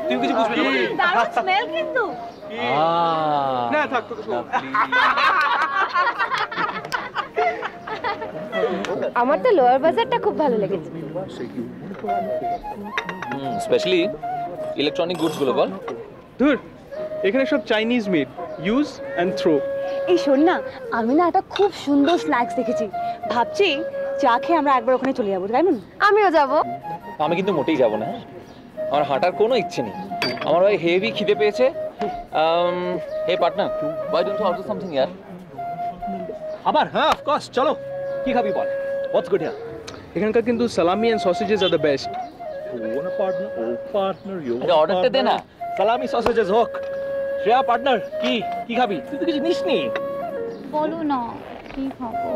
তুই কিছু বুঝবি না? দারুণ স্মেল কিন্তু। না থাক, তোকে শোনাবো। আমার তো লোয়ার বাজারটা খুব ভালো লেগেছে। স্পেশালি ইলেকট্রনিক গুডস গুলো বল। ধুর, এখানে সব Chinese made, use and throw. এই শোন না, আমি না একটা খুব সুন্দর স্ন্যাক্স দেখেছি, ভাবছি চা খেয়ে আমরা একবার ওখানে চলে যাবো, তাই না? আমিও যাব। আমি কিন্তু মোটেই যাব না, আমার হাঁটার কোনো ইচ্ছে নেই। আমার ভাই হেভি খিদে পেয়েছে। হে partner, why don't you order something यार? আবার হ্যাঁ, অফ কোর্স, চলো। কি খাবি বল? হোয়াটস গুড হিয়ার? এখানকার কিন্তু salami and sausages are the best. ওনা পার্টনার, ও পার্টনার, ইউ আরে অর্ডারটা দে না। সালামি সসেজেস হোক। শ্রেয়া পার্টনার, কি খাবি? তুই তো কিছু নিসনি। বলো না কি খাবো।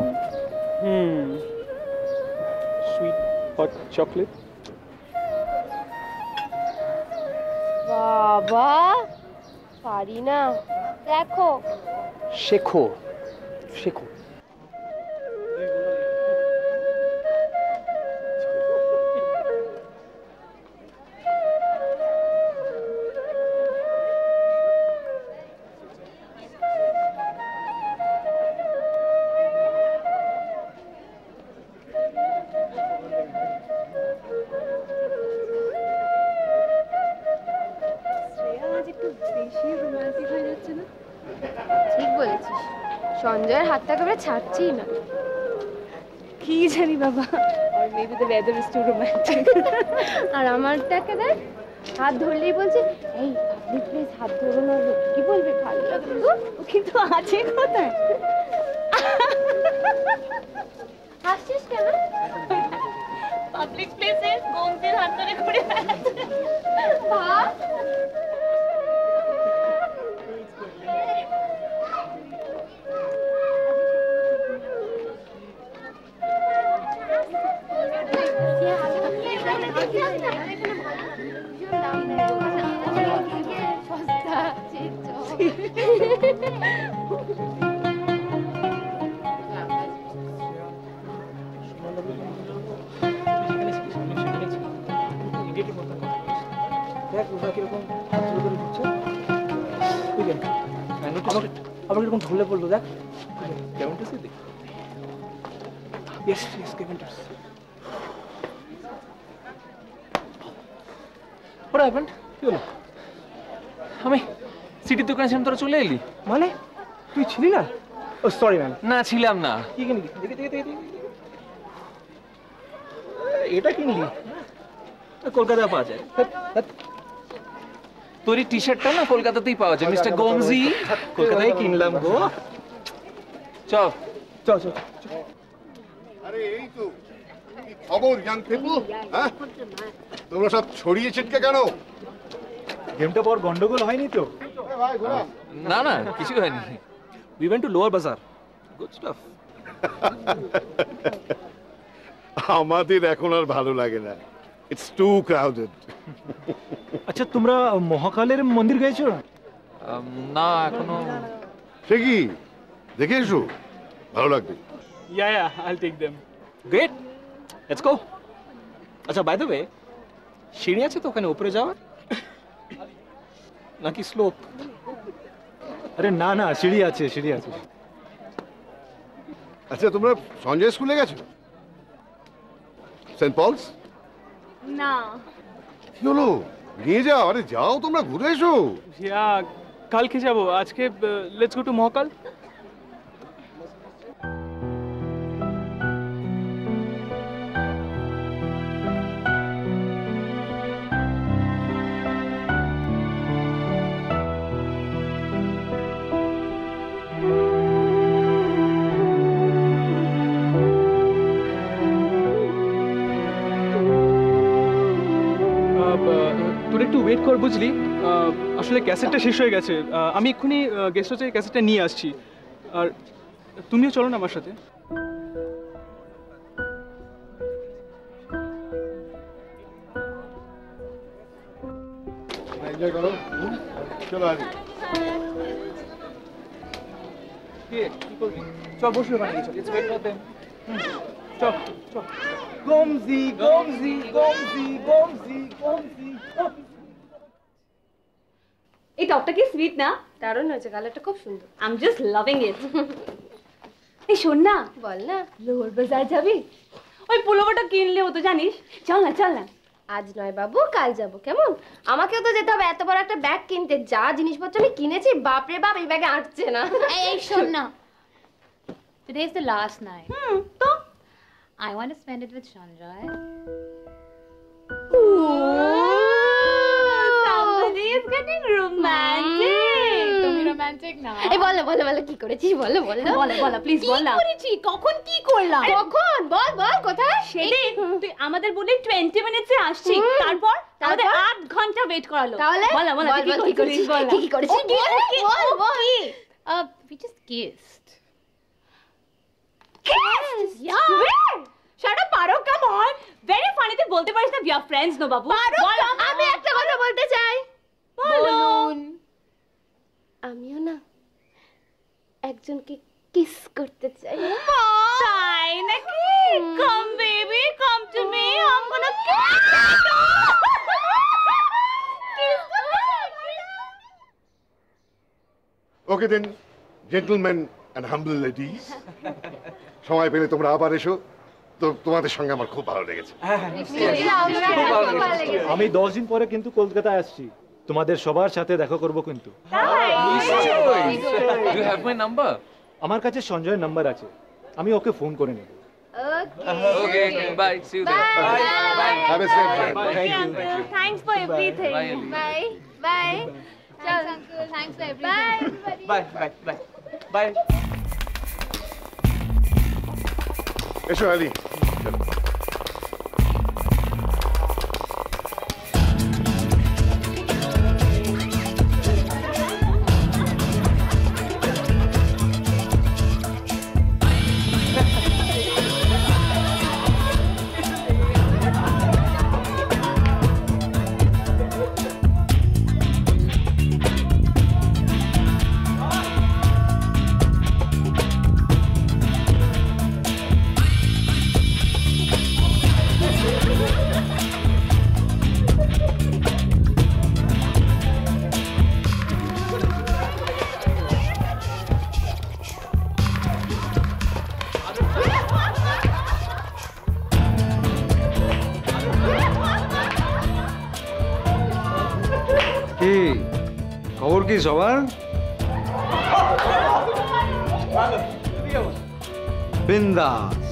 Sweet hot chocolate. বাবা, পারি না। দেখো, শেখো শেখো। ঠিক বলেছিস, সঞ্জয়ের হাতটা একেবারে ছাড়ছেই না। কি জানি বাবা, আর maybe the weather is too romantic. আর আমারটাকে দেখ, হাত ধরলেই বলছে এই পাবলিক প্লেস, হাত ধরো না। কি বলবে, ভালো লাগবে তো। কিন্তু আছে কোথায়? হাসছিস কেন? পাবলিক প্লেসে গঞ্জির হাত ধরে ঘুরে বেড়াচ্ছে। বাহ, আবার কিরকম ঢলে পড়লো, দেখ কেমন টেস্ট দেখ। ইয়েস ইয়েস, কেমন টেস্ট। What happened? কি হলো? আমি সিটির দোকানে ছিলাম, তোরা চলে এলি। মানে তুই ছিলি না? ও সরি ম্যাম। না, ছিলাম না। কি কিনলি? দেখে দেখে দেখে এটা কিনলি? কলকাতায় পাওয়া যায়। তোর এই টি শার্টটা না কলকাতাতেই পাওয়া যায় মিস্টার গমজি। কলকাতায় কিনলাম গো। চল চল চল। আরে এই তো, কি খবর ইয়াং পিপল? হ্যাঁ, তোমরা সব ছড়িয়ে ছিটকে কেন? গেমটা পর গন্ডগোল হয়নি তো? না না, কিছু হয়নি। We went to Lower Bazaar. Good stuff. আমাদের এখন আর ভালো লাগে না, ইটস টু ক্রাউডেড। আচ্ছা, তোমরা মহাকালের মন্দির গেছো? না, এখনো। সে কি, দেখে এসো, ভালো লাগবে। Yeah, I'll take them. Great. Let's go. আচ্ছা, by the way, সিঁড়ি আছে তো ওখানে উপরে যাওয়ার? নাকি স্লোপ? আরে না না, সিঁড়ি আছে, সিঁড়ি আছে। আচ্ছা, তোমরা সঞ্জয় স্কুলে গেছো? Saint Paul's? না। কি হলো, নিয়ে যাও। আরে যাও, তোমরা ঘুরে এসো। Yeah, কালকে যাবো। আজকে লেটস গো টু মহাকাল। তোর একটু ওয়েট কর, বুঝলি? আসলে ক্যাসেটটা শেষ হয়ে গেছে। আমি এক্ষুনি গেস্ট হাউসে ক্যাসেটটা নিয়ে আসছি। আর তুমিও চলো না আমার সাথে। এনজয় করো। চলো আগে। কি করবি? চল বসে ওখানে গিয়ে লেটস ওয়েট ফর देम। চল চল। গমজি গমজি গমজি গমজি গমজি। এই টপটা কি সুইট না? দারুণ হয়েছে, কালারটা খুব সুন্দর। আই এম জাস্ট লাভিং ইট। এই শোন না, বল না। লোয়ার বাজার যাবি? ওই পুলোভারটা কিনলে হতো, জানিস? চল না চল না। আজ নয় বাবু, কাল যাব। কেমন? আমাকেও তো যেতে হবে এত বড় একটা ব্যাগ কিনতে। যা জিনিসপত্র আমি কিনেছি, বাপরে বাপ, এই ব্যাগে আটছে না। এই শোন না, today is the last night. তো I want to spend it with Sanjay. Somebody is getting romantic. তুমি রোমান্টিক না? এই বলো বলো বলো, কি করেছিস? বলো বলো বলো বলো প্লিজ বল না। কি করেছি? কখন কি করলাম? কখন? বল বল, কোথায়? সেদিন তুই আমাদের বলে 20 মিনিটসে আসছি, তারপর আমাদের 8 ঘন্টা ওয়েট করালো। তাহলে বলো বলো তুই কি করেছিস? বল কি করেছিস? বল বল। We just kissed. Kiss? Yeah. Shut up, Paro, come on. Very funny, তুই বলতে পারিস না we are friends, no বাবু? বল, আমি একটা কথা বলতে চাই। বলুন। আমিও না একজনকে কিস করতে চাই। তাই নাকি? Come baby, come to me. I'm gonna kiss you. Okay then, gentleman and humble ladies, সময় পেলে তোমরা আবার এসো। তো তোমাদের সঙ্গে আমার খুব ভালো লেগেছে। আমি 10 দিন পরে কিন্তু কলকাতায় আসছি, তোমাদের সবার সাথে দেখা করব কিন্তু। Do you have my number? আমার কাছে সঞ্জয়ের নাম্বার আছে, আমি ওকে ফোন করে নেব। Okay, bye. See you there. Bye. Have a safe time. Thank you. Thanks for everything. Bye, Ali. Bye bye. Thanks, uncle. Thanks for everything. Bye, bye, bye. Bye. এসো আলি। চলো। কি খবর কি সবার? বিন্দাস।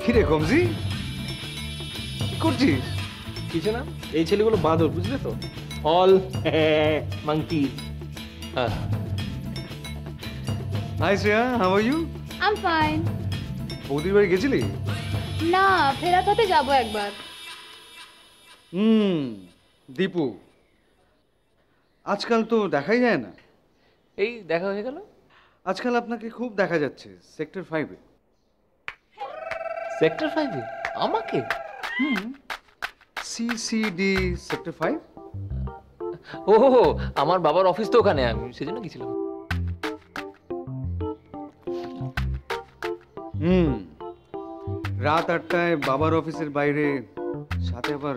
কিরে কমজি, কি করছিস? কিছু না, এই ছেলেগুলো বাঁদর, বুঝলে তো? all monkeys. Hi Shreya, how are you? I am fine. বৌদির বাড়ি গেছিলি? না, ফেরার পথে যাবো একবার। দীপু, আজকাল তো দেখাই যায় না। এই দেখা হয়ে গেল। আজকাল আপনাকে খুব দেখা যাচ্ছে সেক্টর 5-এ। সেক্টর 5-এ আমাকে? CCD sector 5। ও আমার বাবার অফিস তো ওখানে, আমি সেজন্য গেছিলাম। রাত 8টায় বাবার অফিসের বাইরে, সাথে আবার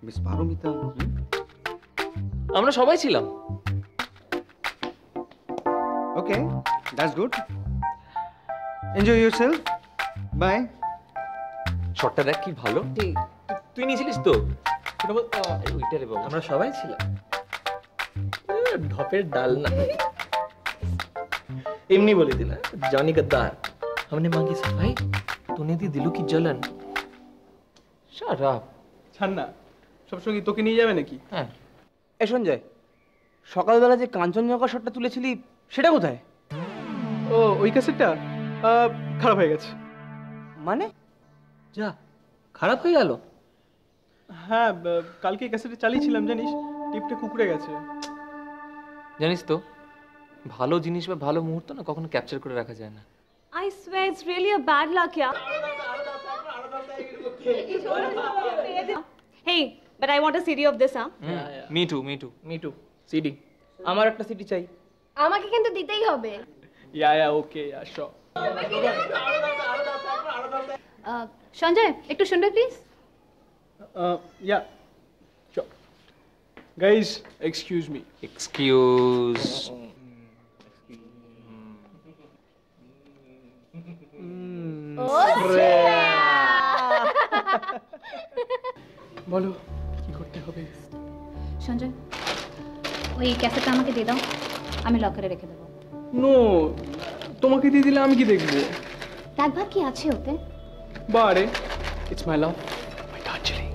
মিস পারমিতা। আমরা সবাই ছিলাম। Okay, that's good. Enjoy yourself. Bye. শটটা দেখ কি ভালো। তুই নিয়েছিলিস তো? ওইটা রে বাবা। আমরা সবাই ছিলাম। ঢপের ডাল না, এমনি বলে দিলা। জনি গদ্দার, हमने मांगी सफाई, तूने दी दिलों की जलन। Shut up. ছাড় না, সবসময় তোকে নিয়ে যাবে নাকি? হ্যাঁ। এ সঞ্জয়, সকালবেলা যে কাঞ্চনজঙ্ঘা শটটা তুলেছিলি সেটা কোথায়? ও ওই ক্যাসেটটা খারাপ হয়ে গেছে। মানে যা খারাপ হয়ে গেল? হ্যাঁ, কালকে ক্যাসেটে চালিয়েছিলাম, জানিস টিপটা কুকুরে গেছে। জানিস তো, ভালো জিনিস বা ভালো মুহূর্ত না কখনো ক্যাপচার করে রাখা যায় না। I swear it's really a bad luck, yeah. Hey, but I want a CD of this, huh? Me to me to me two. CD, আমার একটা সিডি চাই। আমাকে কিন্তু দিতেই হবে। ইয়া ওকে, ইয়া শিওর। সঞ্জয়, একটু শুনবে please? Yeah sure. Guys, excuse me. Excuse. বলো কি করতে হবে? সঞ্জয়, ওই ক্যাসেটটা আমাকে দিয়ে দাও, আমি লকারে রেখে দেবো। নো, তোমাকে দিয়ে দিলে আমি কি দেখবো? একবার কি আছে ওতে? বারে, it's my love, my Darjeeling.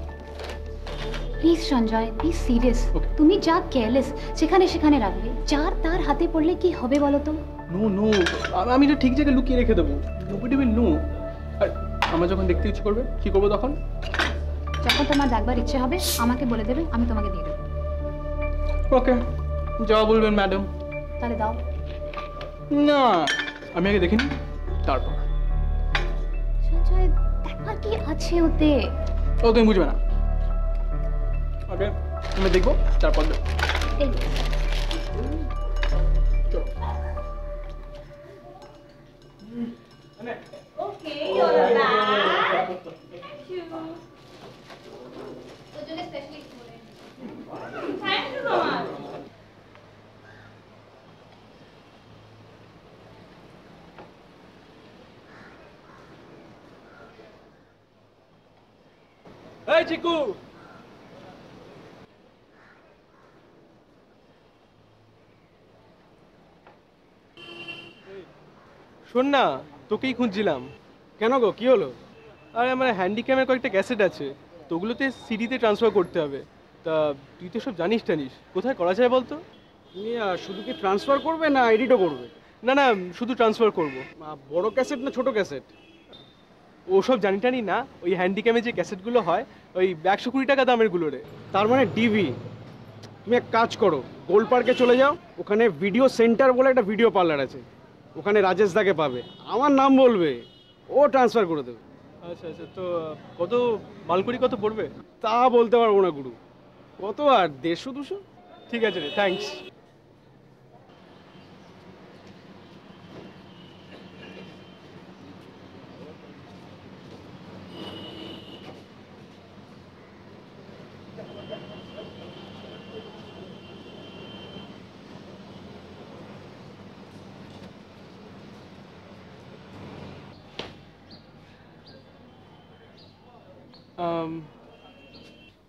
Please Sanjay, please serious. তুমি যা কেয়ারলেস সেখানে সেখানে রাখবে, যার তার হাতে পড়লে কি হবে বলো তো? নো নো, আমি এটা ঠিক জায়গায় লুকিয়ে রেখে দেবো। Nobody will no. আর আমার যখন দেখতে ইচ্ছে করবে কি করবো তখন? যখন তোমার দেখবার ইচ্ছে হবে আমাকে বলে দেবে, আমি তোমাকে দিয়ে দেবো। ওকে, যা বলবেন ম্যাডাম। তাহলে দাও। না, আমি আগে দেখিনি তারপর। সঞ্জয়, দেখবার কি আছে ওতে? ও তুমি বুঝবে না। ওকে, আমি দেখবো তারপর দেবো। Okay, you're back. Thank you so much. এই চিকু, শোন না, তোকেই খুঁজছিলাম। কেন গো, কি হলো? আরে আমার হ্যান্ডিক্যামের কয়েকটা ক্যাসেট আছে, তো ওগুলোতে সিডিতে ট্রান্সফার করতে হবে। তা তুই তো সব জানিস টানিস, কোথায় করা যায় বলতো? তুমি শুধু কি ট্রান্সফার করবে না এডিটও করবে? না না, শুধু ট্রান্সফার করব। বড় ক্যাসেট না ছোট ক্যাসেট? ওসব জানি টানি না, ওই হ্যান্ডিক্যামে যে ক্যাসেটগুলো হয় ওই 120 টাকা দামের গুলো রে। তার মানে ডিভি। তুমি এক কাজ করো, গোল্ড পার্কে চলে যাও, ওখানে ভিডিও সেন্টার বলে একটা ভিডিও পার্লার আছে, ওখানে রাজেশ দাকে পাবে, আমার নাম বলবে, ও ট্রান্সফার করে দেবে। আচ্ছা আচ্ছা, তো কত মালকুড়ি কত পড়বে? তা বলতে পারবো না গুরু, কত আর 150-200। ঠিক আছে রে, থ্যাঙ্কস।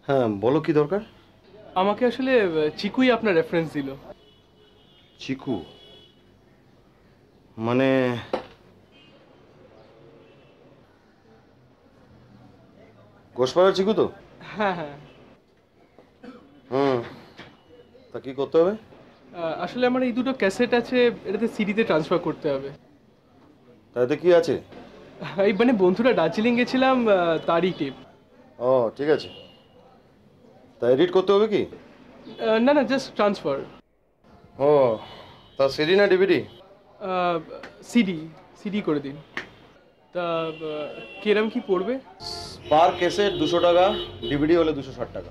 হ্যাঁ বলো, কি দরকার? আমাকে আসলে চিকুই আপনার রেফারেন্স দিল। চিকু মানে? ঘোষপাড়ার চিকু তো? হ্যাঁ হ্যাঁ। তা কি করতে হবে? আসলে আমার এই দুটো ক্যাসেট আছে, এটাতে সিডিতে ট্রান্সফার করতে হবে। তাতে কি আছে? এই মানে বন্ধুরা দার্জিলিং গেছিলাম, তারই টিপ। ও ঠিক আছে। তা এডিট করতে হবে কি? না না, জাস্ট ট্রান্সফার। ও তা সিডি না ডিভিডি? সিডি করে দিন। তা কিরম কি পড়বে? পার ক্যাসেট 200 টাকা, ডিভিডি হলে 260 টাকা।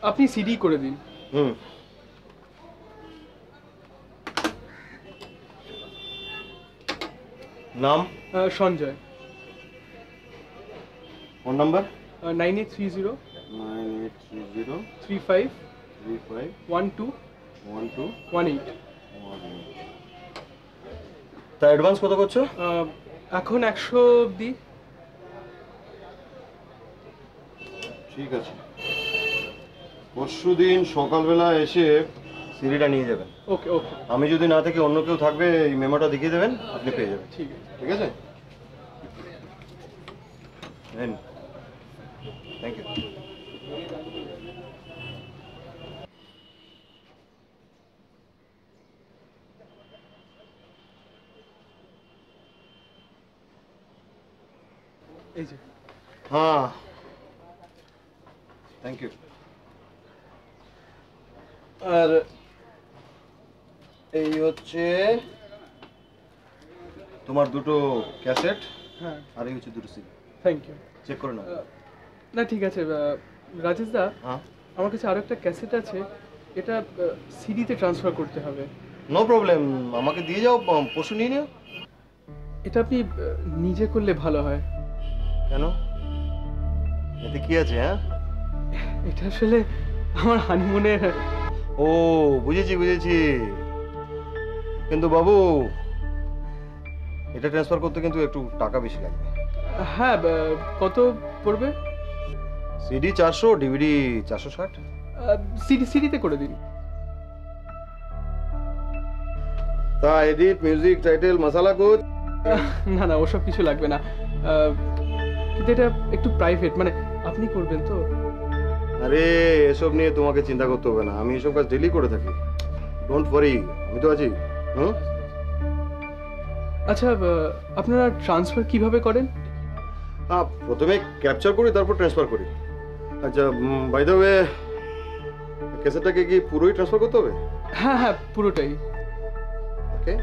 আপনি সিডি করে দিন। নাম? সঞ্জয়। Phone number? 9830 35 12 18। তা অ্যাডভান্স কত করছো? এখন 100 দি। ঠিক আছে, পরশুদিন সকালবেলা এসে সিডিটা নিয়ে যাবেন। ওকে ওকে। আমি যদি না থাকি অন্য কেউ থাকবে, এই মেমোটা দেখিয়ে দেবেন, আপনি পেয়ে যাবেন। ঠিক আছে। ঠিক আছে, থ্যাংক ইউ। এই যে। হ্যাঁ, থ্যাংক ইউ। আর এই হচ্ছে তোমার দুটো ক্যাসেট। হ্যাঁ। আর এই হচ্ছে দুটো সিডি। Thank you. চেক করে নাও। না ঠিক আছে রাজেশ দা, হ্যাঁ আমার কাছে আরো একটা ক্যাসেট আছে, এটা সিডিতে ট্রান্সফার করতে হবে। নো প্রবলেম, আমাকে দিয়ে যাও, পরশু নিয়ে নিও। এটা আপনি নিজে করলে ভালো হয়। কেন? এতে কি আছে? হ্যাঁ, এটা আসলে আমার হানিমুনের। ও বুঝেছি বুঝেছি, কিন্তু বাবু এটা ট্রান্সফার করতে কিন্তু একটু টাকা বেশি লাগবে। হ্যাঁ, কত পড়বে? CD 400, DVD 460। সিডিতে করে দিন। তা এডিট, মিউজিক, টাইটেল, মশালা কোচ? না না, ওসব কিছু লাগবে না, কিন্তু এটা একটু প্রাইভেট, মানে আপনি করবেন তো? আরে এসব নিয়ে তোমাকে চিন্তা করতে হবে না, আমি এসব কাজ ডেলি করে থাকি। ডোন্ট ওয়ারি, আমি তো আছি। আচ্ছা, আপনারা ট্রান্সফার কিভাবে করেন? প্রথমে ক্যাপচার করি, তারপর ট্রান্সফার করি। আচ্ছা, বাই দ্য ওয়ে, ক্যাসেটটাকে কি পুরোই ট্রান্সফার করতে হবে? হ্যাঁ হ্যাঁ, পুরোটাই। ওকে,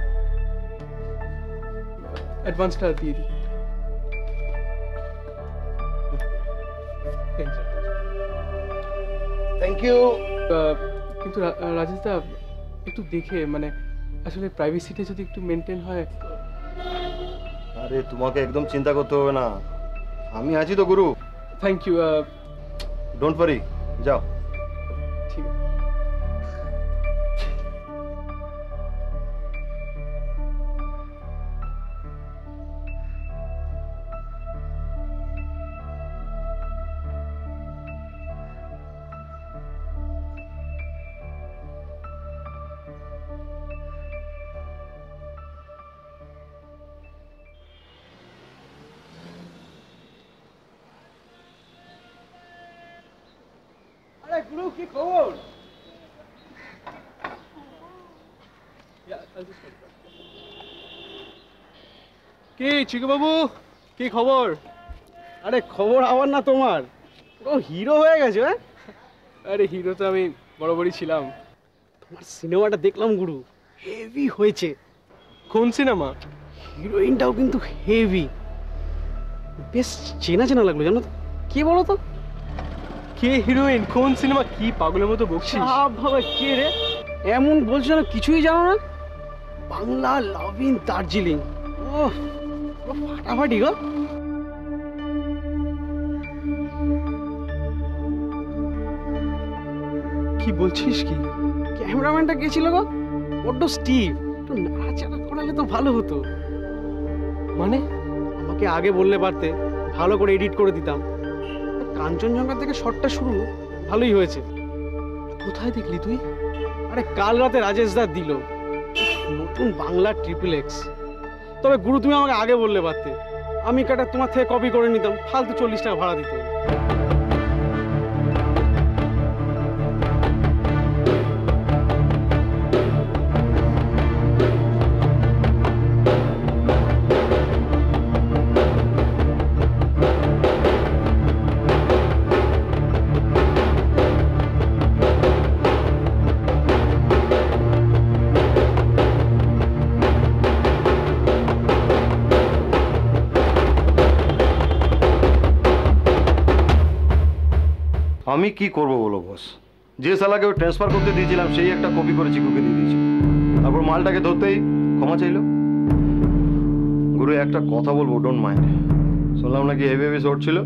অ্যাডভান্সটা দিয়ে দিই। Thank you. কিন্তু রাজেশ দা, একটু দেখে, মানে আসলে প্রাইভেসিটা যদি একটু মেনটেন হয়। আরে তোমাকে একদম চিন্তা করতে হবে না, আমি আছি তো গুরু। Thank you. ডোন্ট ওয়ারি, যাও। ঠিক আছে। গুরু, কি খবর? কি চিকু বাবু, কি খবর? আরে খবর আমার না তোমার, ও হিরো হয়ে গেছে। হ্যাঁ, আরে হিরো তো আমি বরাবরই ছিলাম। তোমার সিনেমাটা দেখলাম গুরু, হেভি হয়েছে। কোন সিনেমা? হিরোইনটাও কিন্তু হেভি, বেশ চেনা চেনা লাগলো, জানো তো? কে বলো তো? কে হিরোইন? কোন সিনেমা? কি পাগলের মতো বকছিস? ভাবে কে রে? এমন বলছো না, কিছুই জানো না? Bangla love in Darjeeling. ও ফাটাফাটি গো। কি বলছিস? কি ক্যামেরাম্যানটা কে ছিল গো? বড্ড স্টিভ, একটু নাড়াচাড়া করালে তো ভালো হতো। মানে আমাকে আগে বললে পারতে, ভালো করে এডিট করে দিতাম। কাঞ্চনজঙ্ঘা থেকে শটটা শুরু ভালোই হয়েছে। কোথায় দেখলি তুই? আরে কাল রাতে রাজেশ দা দিল, নতুন বাংলা XXX। তবে গুরু, তুমি আমাকে আগে বললে পারতে, আমি কাটা তোমার থেকে কপি করে নিতাম, ফালতু 40 টাকা ভাড়া দিতে। আমি কি করব বলো বস? যে সালাকে ওই ট্রান্সফার করতে দিয়েছিলাম সেই একটা কপি করে চিকুকে দিয়ে দিয়েছি, তারপর মালটাকে ধরতেই ক্ষমা চাইলো। গুরু একটা কথা বলবো, ডোন্ট মাইন্ড। শুনলাম নাকি হেভি হেভি শর্ট ছিল,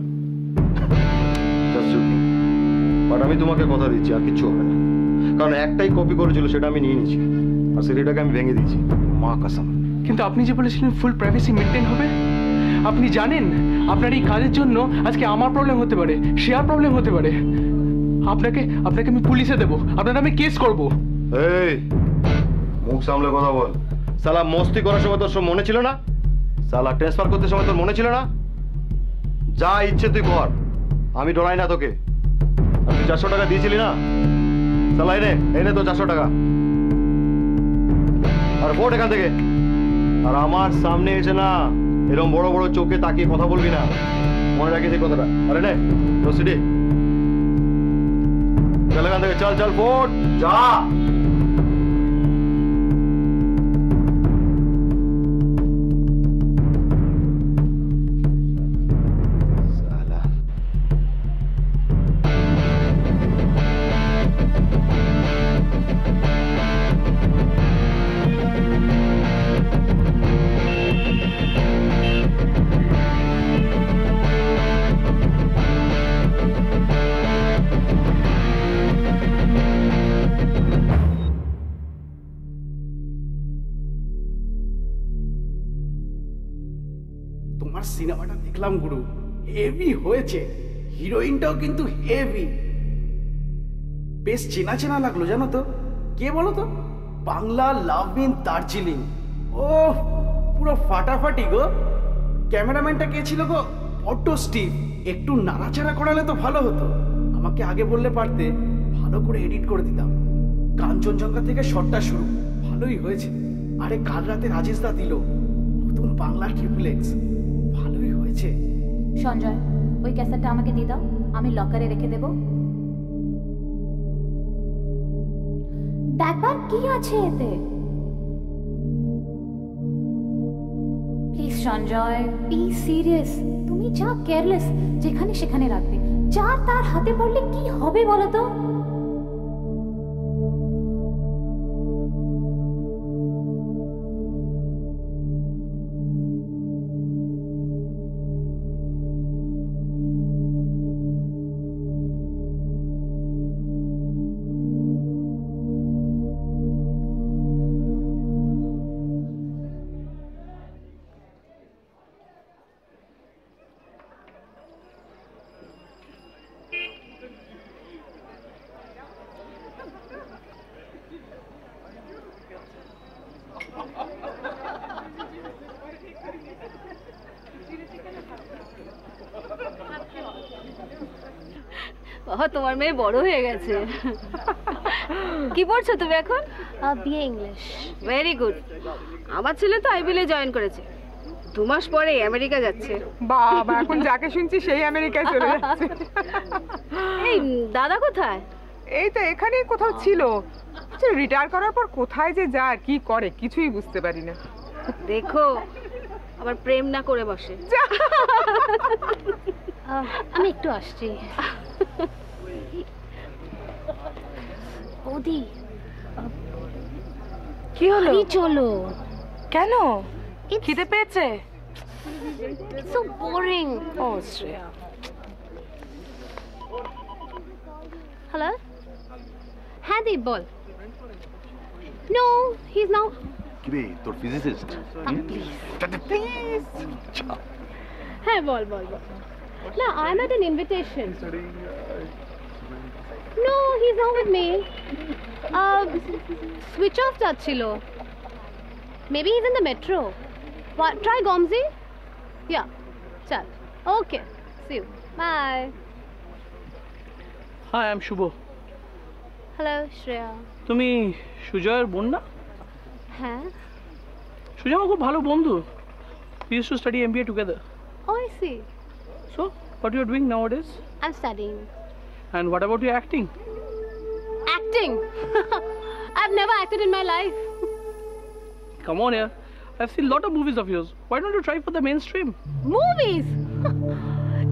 বাট আমি তোমাকে কথা দিচ্ছি আর কিচ্ছু হবে না, কারণ একটাই কপি করেছিল সেটা আমি নিয়ে নিয়েছি আর সেটাকে আমি ভেঙে দিয়েছি, মা কসম। কিন্তু আপনি যে বলেছিলেন ফুল প্রাইভেসি মেনটেন হবে, আপনি জানেন আপনার এই কাজের জন্য আজকে আমার প্রবলেম হতে পারে, শেয়ার প্রবলেম হতে পারে। আপনাকে আমি পুলিশে দেবো, আপনার নামে কেস করব। এই মুখ সামলে কথা বল। সালা মস্তি করার সময় তোর সব মনে ছিল না? সালা ট্রান্সফার করতে সময় তোর মনে ছিল না? যা ইচ্ছে তুই কর, আমি ডরাই না তোকে। আর তুই 400 টাকা দিয়েছিলি না? সালা এনে তো 400 টাকা আর ফোট এখান থেকে। আর আমার সামনে এসে না এরকম বড় বড় চোখে তাকিয়ে কথা বলবি না, মনে রাখিস এই কথাটা। আরে নে রসিডি, চল এখান থেকে, চল চল ফোট যা। তোমার সিনেমাটা দেখলাম গুরু, হেভি হয়েছে, হিরোইনটাও কিন্তু হেভি, বেশ চেনা চেনা লাগলো জানো তো। কে বলো তো? Bangla love in Darjeeling. ও পুরো ফাটাফাটি গো। ক্যামেরাম্যানটা কে ছিল গো? Auto Steve. একটু নাড়াচাড়া করালে তো ভালো হতো, আমাকে আগে বললে পারতে, ভালো করে এডিট করে দিতাম। কাঞ্চনজঙ্ঘা থেকে শটটা শুরু, ভালোই হয়েছে। আরে কাল রাতে রাজেশ দা দিল নতুন বাংলা ট্রিপলেক্স, ভালোই হয়েছে। সঞ্জয়, ওই ক্যাসেটটা আমাকে দিয়ে দাও, আমি লকারে রেখে দেব। দেখবার কি আছে এতে? Please Sanjay, be serious. তুমি যা কেয়ারলেস, যেখানে সেখানে রাখবে, যার তার হাতে পড়লে কি হবে বলো তো? বাবা, তোমার মেয়ে বড় হয়ে গেছে। কি পড়ছো তুমি এখন? BA English. Very good. আমার ছেলে তো আইবিএলে জয়েন করেছে, 2 মাস পরে আমেরিকা যাচ্ছে। বাবা, এখন যাকে শুনছি সেই আমেরিকায় চলে যাচ্ছে। এই দাদা কোথায়? এই তো এখানেই কোথাও ছিল, রিটায়ার করার পর কোথায় যে যায় কি করে কিছুই বুঝতে পারি না। দেখো আবার প্রেম না করে বসে। আমি একটু আসছি। ওদি কি হলো? চলো। কেন? খিদে পেয়েছে? It's so boring. O Shreya. Hello? হ্যাঁ দীপ বল। No, he's now. কি রে তোর ফিজিসিস্ট? প্লিজ। হ্যাঁ বল বল বল। না, I'm at an invitation. No, he's not with me. Switch off যাচ্ছিল। Maybe he's in the metro. What? Try Gomzi? Yeah. Chal. Okay. See you. Bye. Hi, I'm Shubho. Hello, Shreya. তুমি সুজয়ের বোন না? হ্যাঁ। সুজয় আমার খুব ভালো বন্ধু। We used to study MBA together. Oh, I see. So, what you are doing nowadays? I'm studying. And what about your acting? Acting? I've never acted in my life. Come on here. I've seen a lot of movies of yours. Why don't you try for the mainstream? Movies?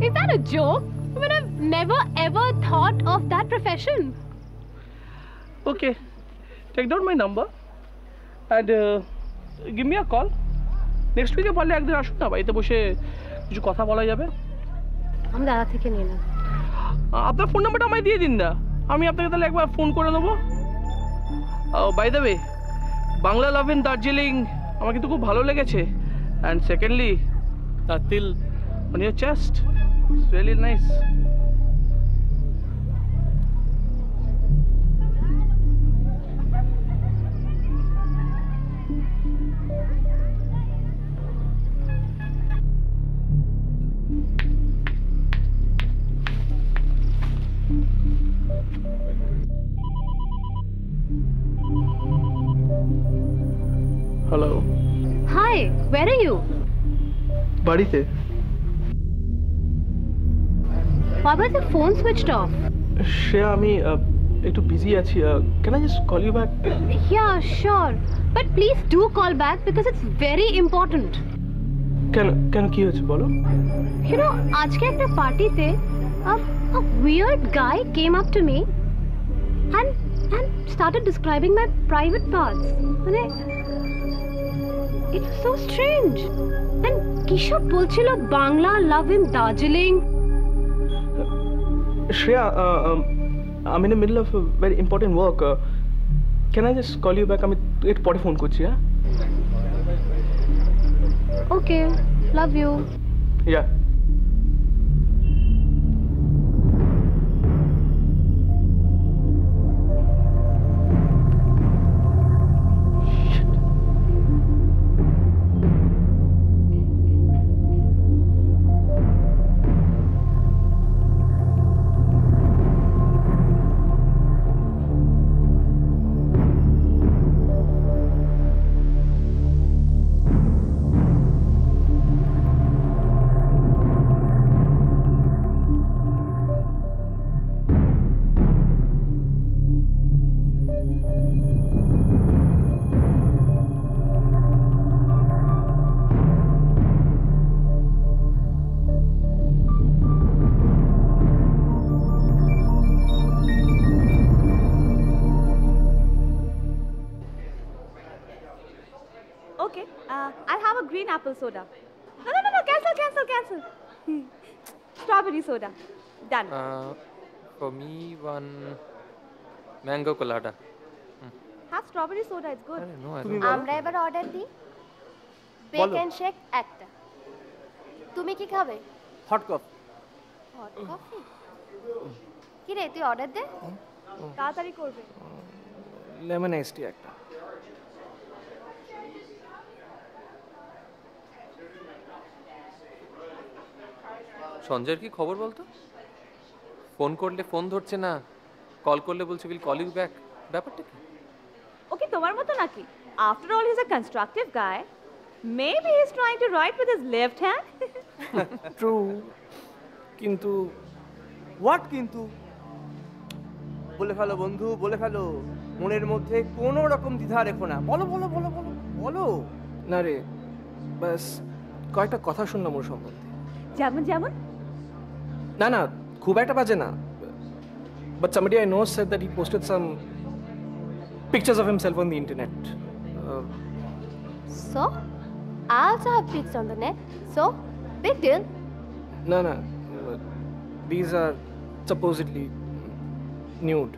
Is that a joke? I mean, I've never ever thought of that profession. Okay, take down my number and give me a call. Next উইকে পারলে একদিন আসুন না, বাড়িতে বসে কিছু কথা বলা যাবে। আমি দাদা থেকে নিলাম। আপনার ফোন নাম্বারটা আমায় দিয়ে দিন না, আমি আপনাকে তাহলে একবার ফোন করে নেবো। By the way, Bangla love in Darjeeling আমার কিন্তু খুব ভালো লেগেছে। অ্যান্ড সেকেন্ডলি দ্য তিল on your chest, it's really nice. Hello. Hi, where are you? বাড়িতে। Why was your phone switched off? সে আমি একটু বিজি আছি। Can I just call you back? Yeah, sure. But please do call back because it's very important. কেন কেন কি হয়েছে বলো? You know, আজকে একটা পার্টিতে a weird guy came up to me and started describing my private parts. মানে it was so strange. And কিসব বলছিল Bangla love in Darjeeling. Shreya, I'm in the middle of a very important work. Can I just call you back? আমি একটু পরে phone করছি। হ্যাঁ? Okay, love you. Yeah. Okay, I'll have a green apple soda. No, cancel. Strawberry soda. Done. For me, one mango colada. Have strawberry soda, it's good. No, আমরা এবার order দিই। Beacon shake একটা। তুমি কি খাবে? Hot coffee. Hot coffee? কি রে, তুই অর্ডার দে। তাড়াতাড়ি করবে। লেমন আইস টি একটা। সঞ্জয়ের কি খবর বলতো? ফোন করলে ফোন ধরছে না, কল করলে বলছে উইল কল ইউ ব্যাক। ব্যাপারটা কি? ওকে তোমার মতো নাকি? After all, he's a constructive guy. Maybe he's trying to write with his left hand. True. কিন্তু হোয়াট কিন্তু? বলে ফেলো বন্ধু, বলে ফেলো। মনের মধ্যে কোনো রকম দ্বিধা রেখো না। বলো বলো বলো বলো বলো। না রে, বাস কয়েকটা কথা শুনলাম ওর সম্বন্ধে। যেমন? না, খুব একটা বাজে না। But somebody I know said that he posted some pictures of himself on the internet. So, I also have pics on the net. So, big deal. No. These are supposedly nude.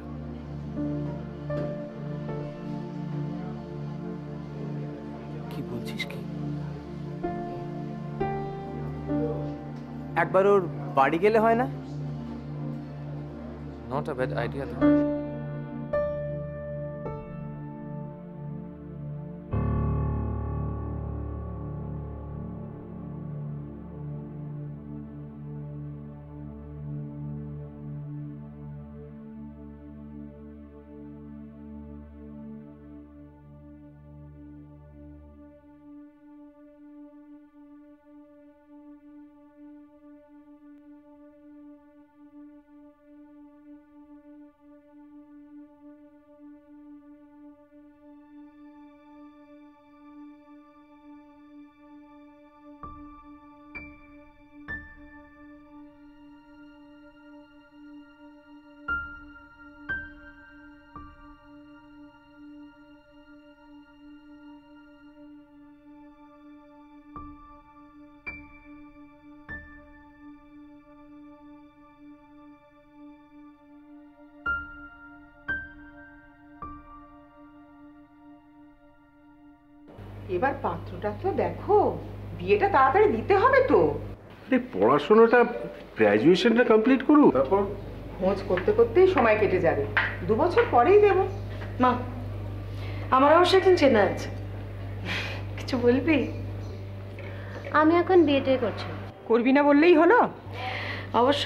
কি বলছিস কি? একবার ওর বাড়ি গেলে হয় না? Not a bad idea though. এবার পাত্রটা তো দেখো, বিয়েটা তাড়াতাড়ি দিতে হবে তো। আরে পড়াশোনাটা, গ্র্যাজুয়েশনটা কমপ্লিট করুক, তারপর খোঁজ করতে করতেই সময় কেটে যাবে, 2 বছর পরেই দেবো। মা, আমার অবশ্য একজন চেনা আছে, কিছু বলবি? আমি এখন বিয়েটা করছি। করবি না বললেই হলো। অবশ্য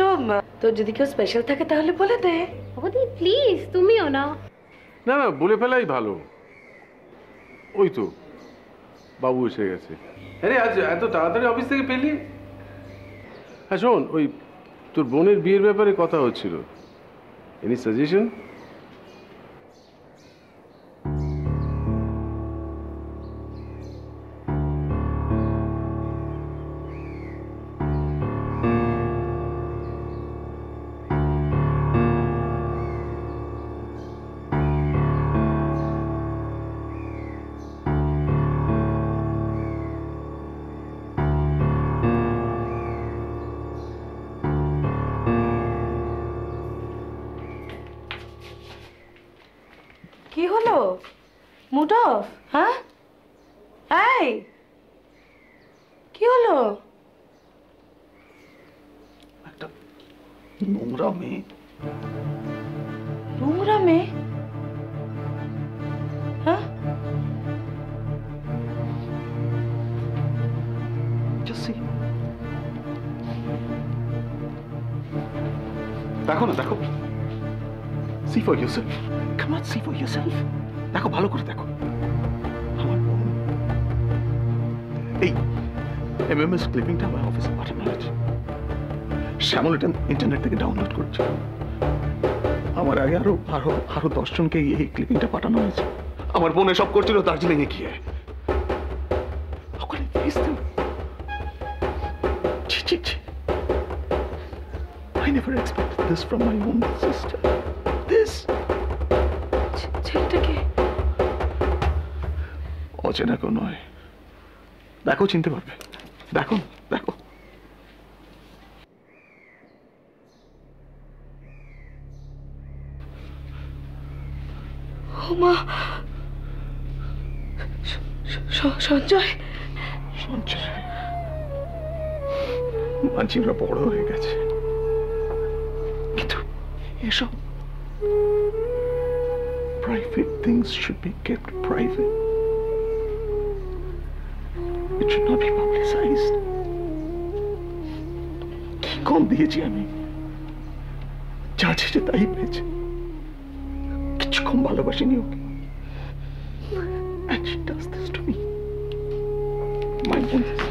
তোর যদি কেউ স্পেশাল থাকে তাহলে বলে দে। বৌদি প্লিজ, তুমিও না। না না, বলে ফেলাই ভালো। ওই তো বাবু এসে গেছে। আরে আজ এত তাড়াতাড়ি অফিস থেকে পেলি? হ্যাঁ শোন, ওই তোর বোনের বিয়ের ব্যাপারে কথা হচ্ছিল, এনি সাজেশন? কি হলো? Mood off? হ্যাঁ, এই কি হলো? নোংরা মেয়ে। নোংরা মেয়ে? হ্যাঁ, দেখো না, দেখো। See for yourself. Come on, see for yourself. দেখো, ভালো করে দেখো। আমার বোন। এই MMS ক্লিপিংটা আমার অফিসে পাঠানো হয়েছে। শ্যামল এটা ইন্টারনেট থেকে ডাউনলোড করছে। আমার আগে আরো 10 জনকে এই ক্লিপিংটা পাঠানো হয়েছে। আমার বোন এসব করছিল দার্জিলিং এ গিয়ে। How can I face them? ছি। I never expected this from my own sister. This. ছেলেটাকে অচেনা কেউ নয়। দেখো, চিনতে পারবে। দেখো। মা, সঞ্জয়। মানচিরা বড় হয়ে গেছে, কিন্তু এসব private things should be kept private. It should not be publicized. কি কম দিয়েছি আমি? যা চেয়েছে তাই পেয়েছে। কিছু কম ভালোবাসিনি ওকে। And she does this to me. My own sister.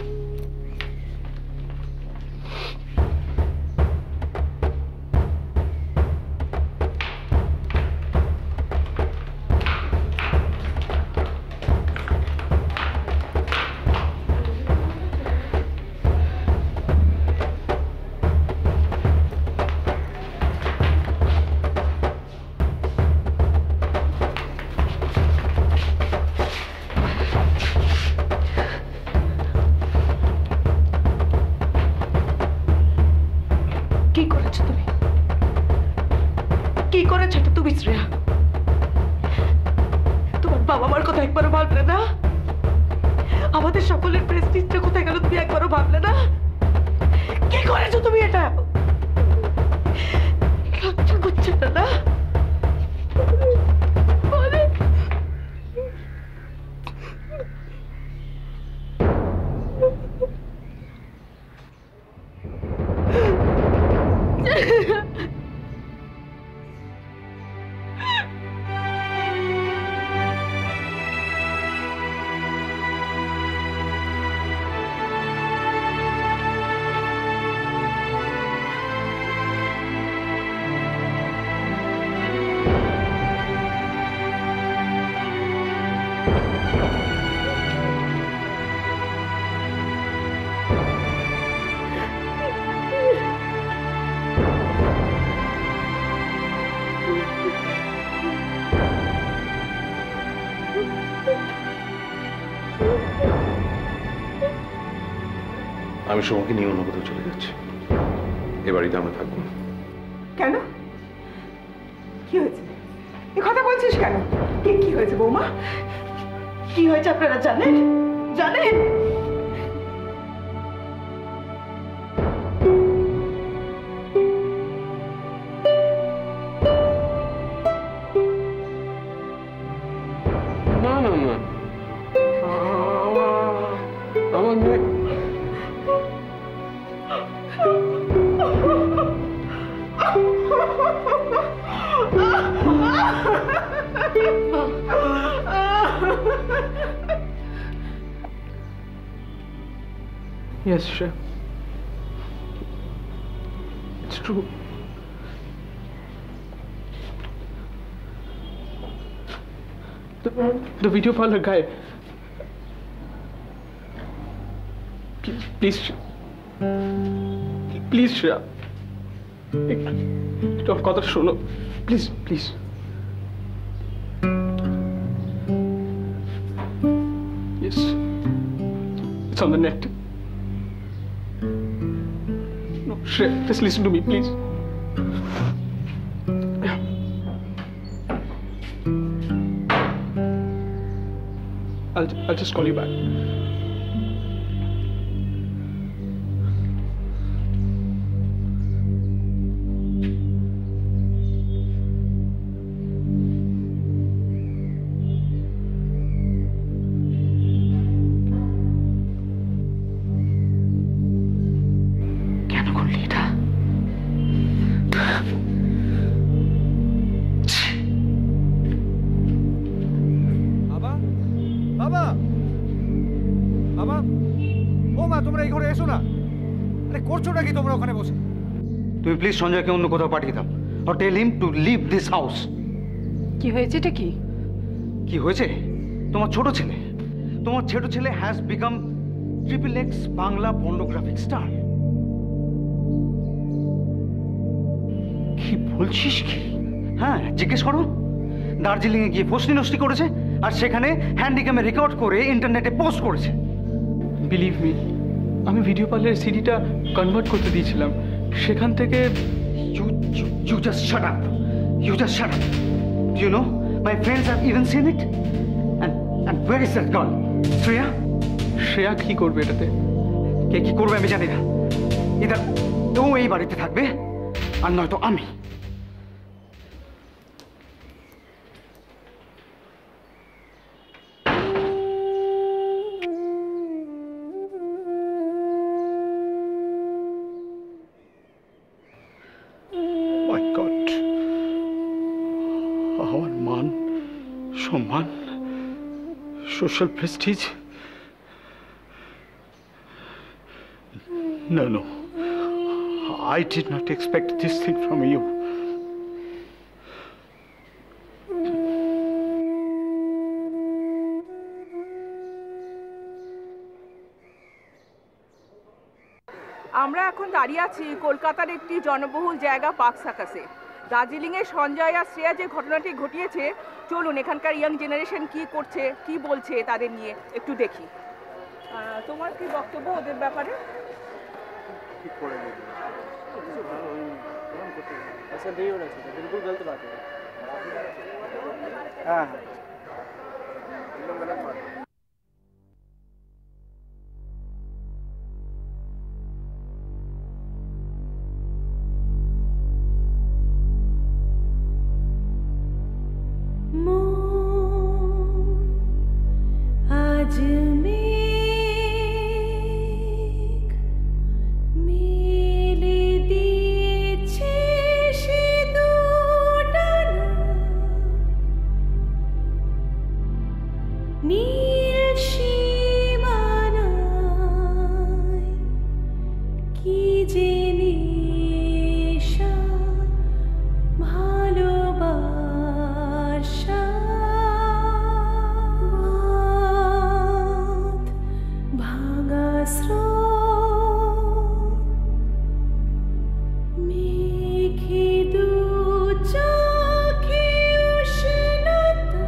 Shreya, তোমার বাবা মার কথা একবারও ভাবলে না? আমাদের সকলের প্রেস্টিজটা কোথায় গেল তুমি একবারও ভাবলে না? কি করেছো তুমি এটা? লজ্জা করছে না? আমি সোমাকে নিয়ে অন্য কোথাও চলে যাচ্ছি। এ বাড়িতে আমরা থাকবো না। কেন? কি হয়েছে? এ কথা বলছিস কেন? কি হয়েছে বৌমা? কি কি হয়েছে আপনারা জানেন? জানেন? না না না, আমার মেয়ে Yes, Shreya. It's true. The video parlor guy. Please, please, Shreya. একটু আমার কথা শোনো, please please. Yes, it's on the net. No, Shreya, just listen to me, please. I'll just call you back. তুমি প্লিজ সঞ্জয়কে অন্য কোথাও পাঠিয়ে দাও, or tell him to leave this house. কি হয়েছে এটা? কি হয়েছে? তোমার ছোট ছেলে has become XXX Bangla pornographic star. কি বলছিস কি? হ্যাঁ, জিজ্ঞেস করো। দার্জিলিং এ গিয়ে ফষ্টি নষ্টি করেছে, আর সেখানে হ্যান্ডিক্যামে রেকর্ড করে ইন্টারনেটে পোস্ট করেছে। বিলিভ মি, আমি ভিডিও পার্লারের সিডিটা কনভার্ট করতে দিয়েছিলাম, সেখান থেকে You just shut up. You just shut up. Do you know, my friends have even seen it. And where is that girl? Shreya? Shreya কি করবে এটাতে? কে কি করবে আমি জানি না। এদের ও এই বাড়িতে থাকবে, আর নয়তো আমি। আমার মান, সম্মান, social Prestige, no, I did not expect this thing from you. আমরা এখন দাঁড়িয়ে আছি কলকাতার একটি জনবহুল জায়গা পার্ক সার্কাসে। দার্জিলিংয়ে সঞ্জয় আর শ্রেয়া যে ঘটনাটি ঘটিয়েছে, চলুন এখানকার ইয়াং জেনারেশন কি করছে, কি বলছে তাদের নিয়ে একটু দেখি। তোমার কি বক্তব্য ওদের ব্যাপারে? ऐसा नहीं होना चाहिए, बिल्कुल गलत बात है। हाँ एकदम गलत बात है। आज मेले दिएছে সে দুটানা, নীল সীমানায় কি যে নেশা, ভালোবাসা ভাঙা স্রোত, মেঘে দু চোখে উষ্ণতা,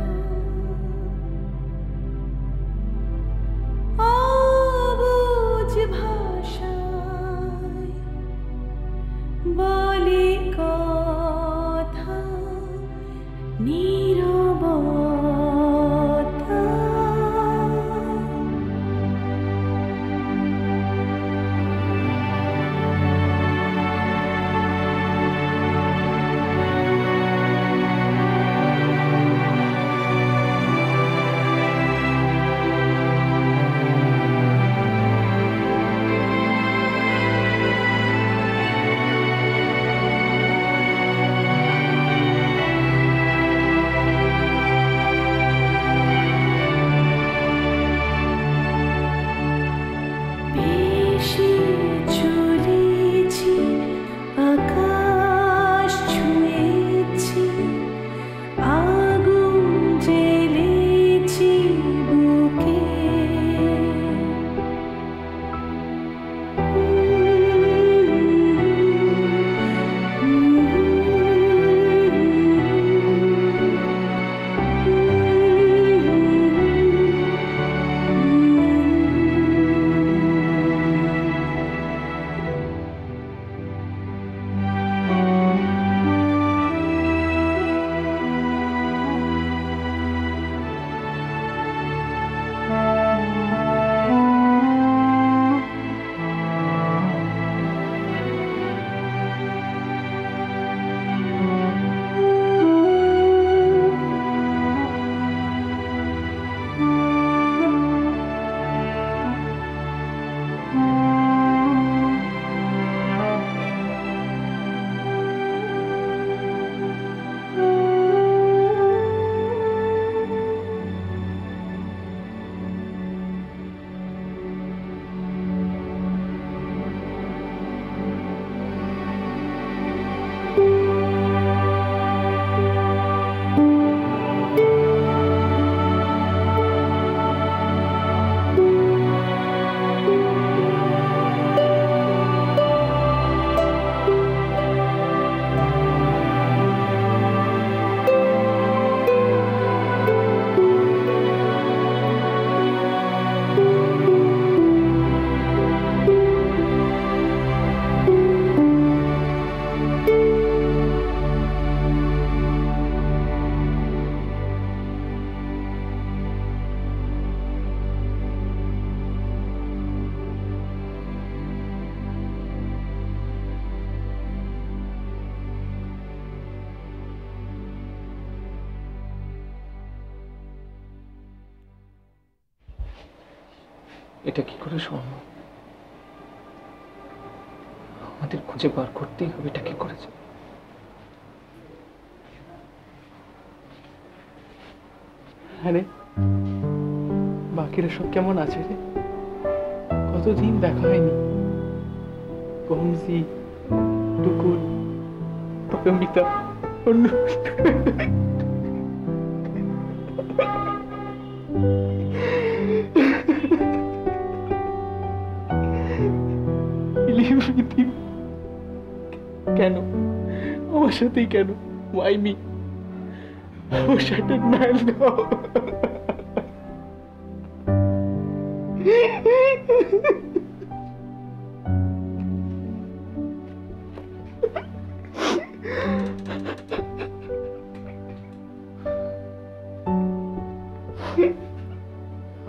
এটা কি করে সম্ভব? আমাদের খুঁজে বার করতেই হবে এটা কি করেছে। হ্যাঁ রে, বাকিরা সব কেমন আছে রে? কতদিন দেখা হয়নি। কমজি, টুকুর, অমিতা, অন্য কেন আমার সাথেই কেন? Why me? Oh, shattered man, no.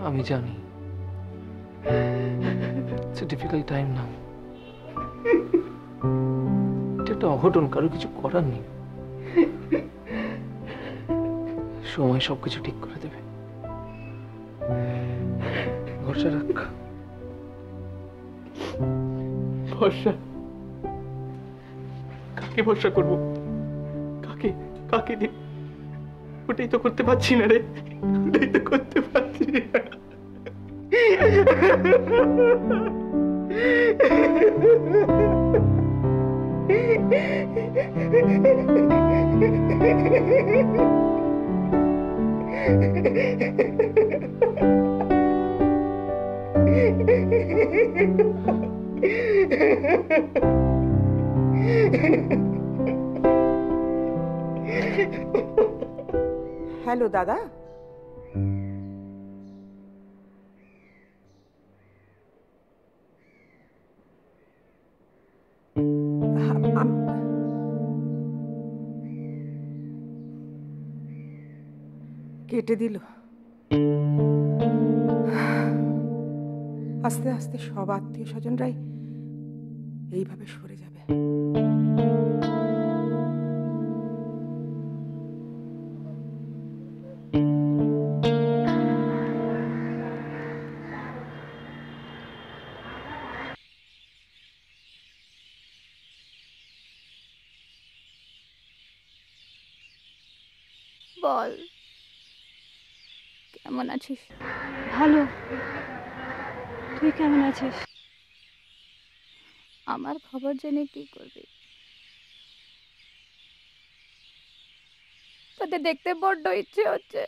আমি জানি it's a difficult time now. এটা একটা অঘটন, কারো কিছু করার নেই। সময় সবকিছু ঠিক করে দেবে। ভরসা রাখ। ভরসা? কাকে ভরসা করবো? কাকে কাকে দিন? ওটাই তো করতে পারছি না রে, ওটাই তো করতে পারছি না। হ্যালো দাদা, কেটে দিল। আস্তে আস্তে সব আত্মীয় স্বজনরাই এইভাবে সরে যাবে। বল, কেমন আছিস? ভালো। তুই কেমন আছিস? আমার খবর জেনে কি করবি? তোদের দেখতে বড্ড ইচ্ছে হচ্ছে।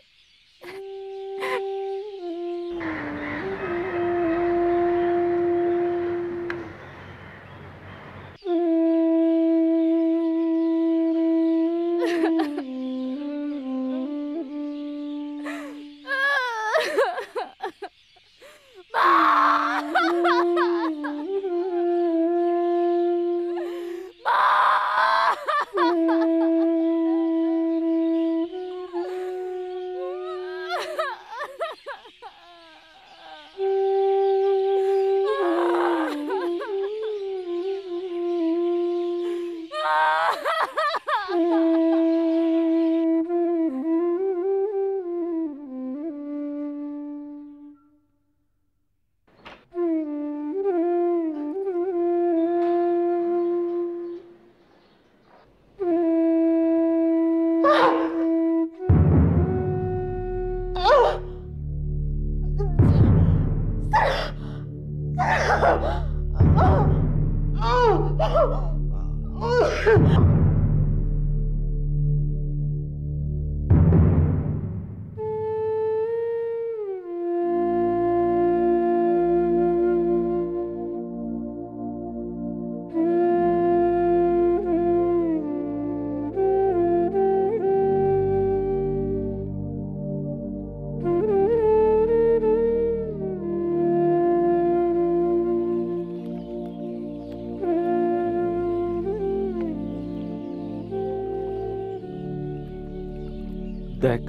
দেখ,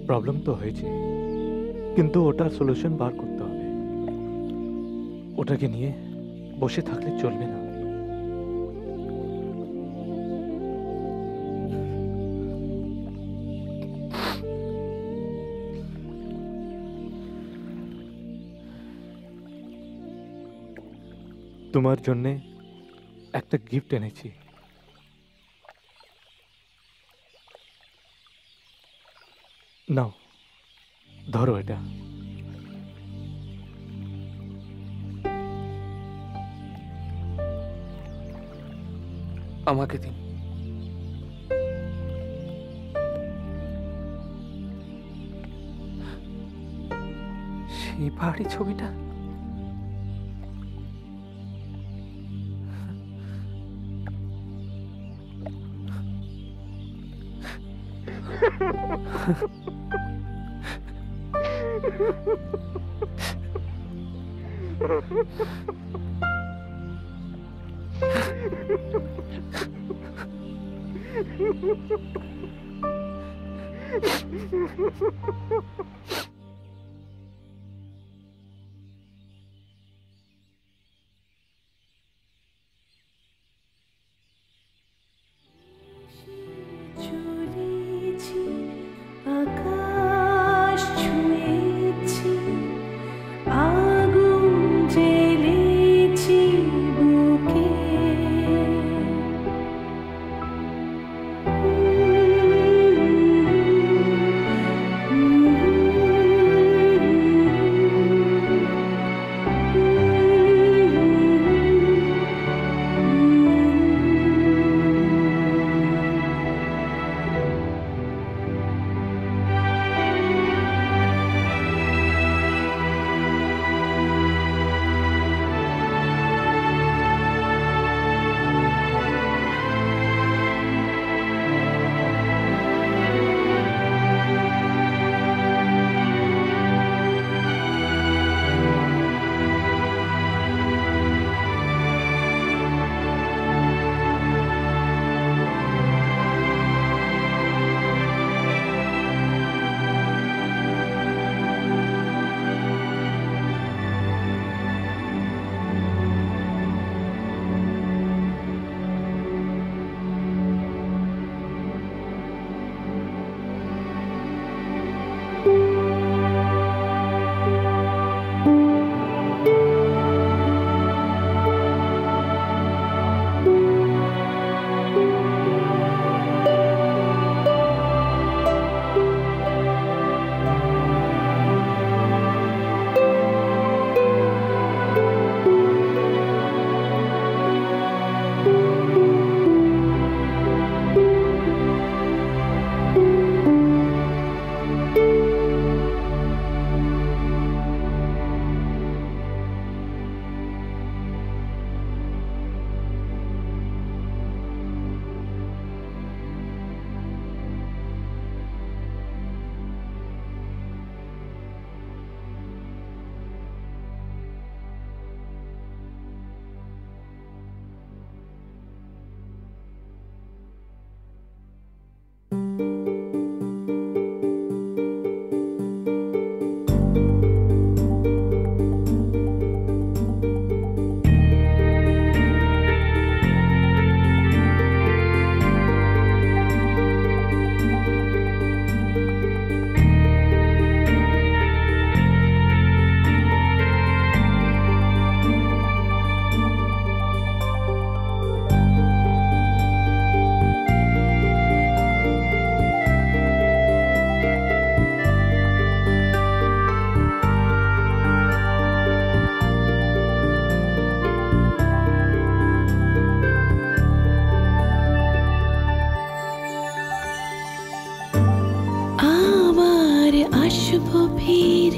প্রবলেম তো হয়েছে, কিন্তু ওটার সলিউশন বার করতে হবে। ওটাকে নিয়ে বসে থাকলে চলবে না। তোমার জন্যে একটা গিফট এনেছি। নাও ধরো এটা। আমাকে দিন। সেই পাহাড়ি ছবিটা চলেছি আকাশ ছুঁয়েছি আগুন জ্বেলেছি বুকে আসবো ফির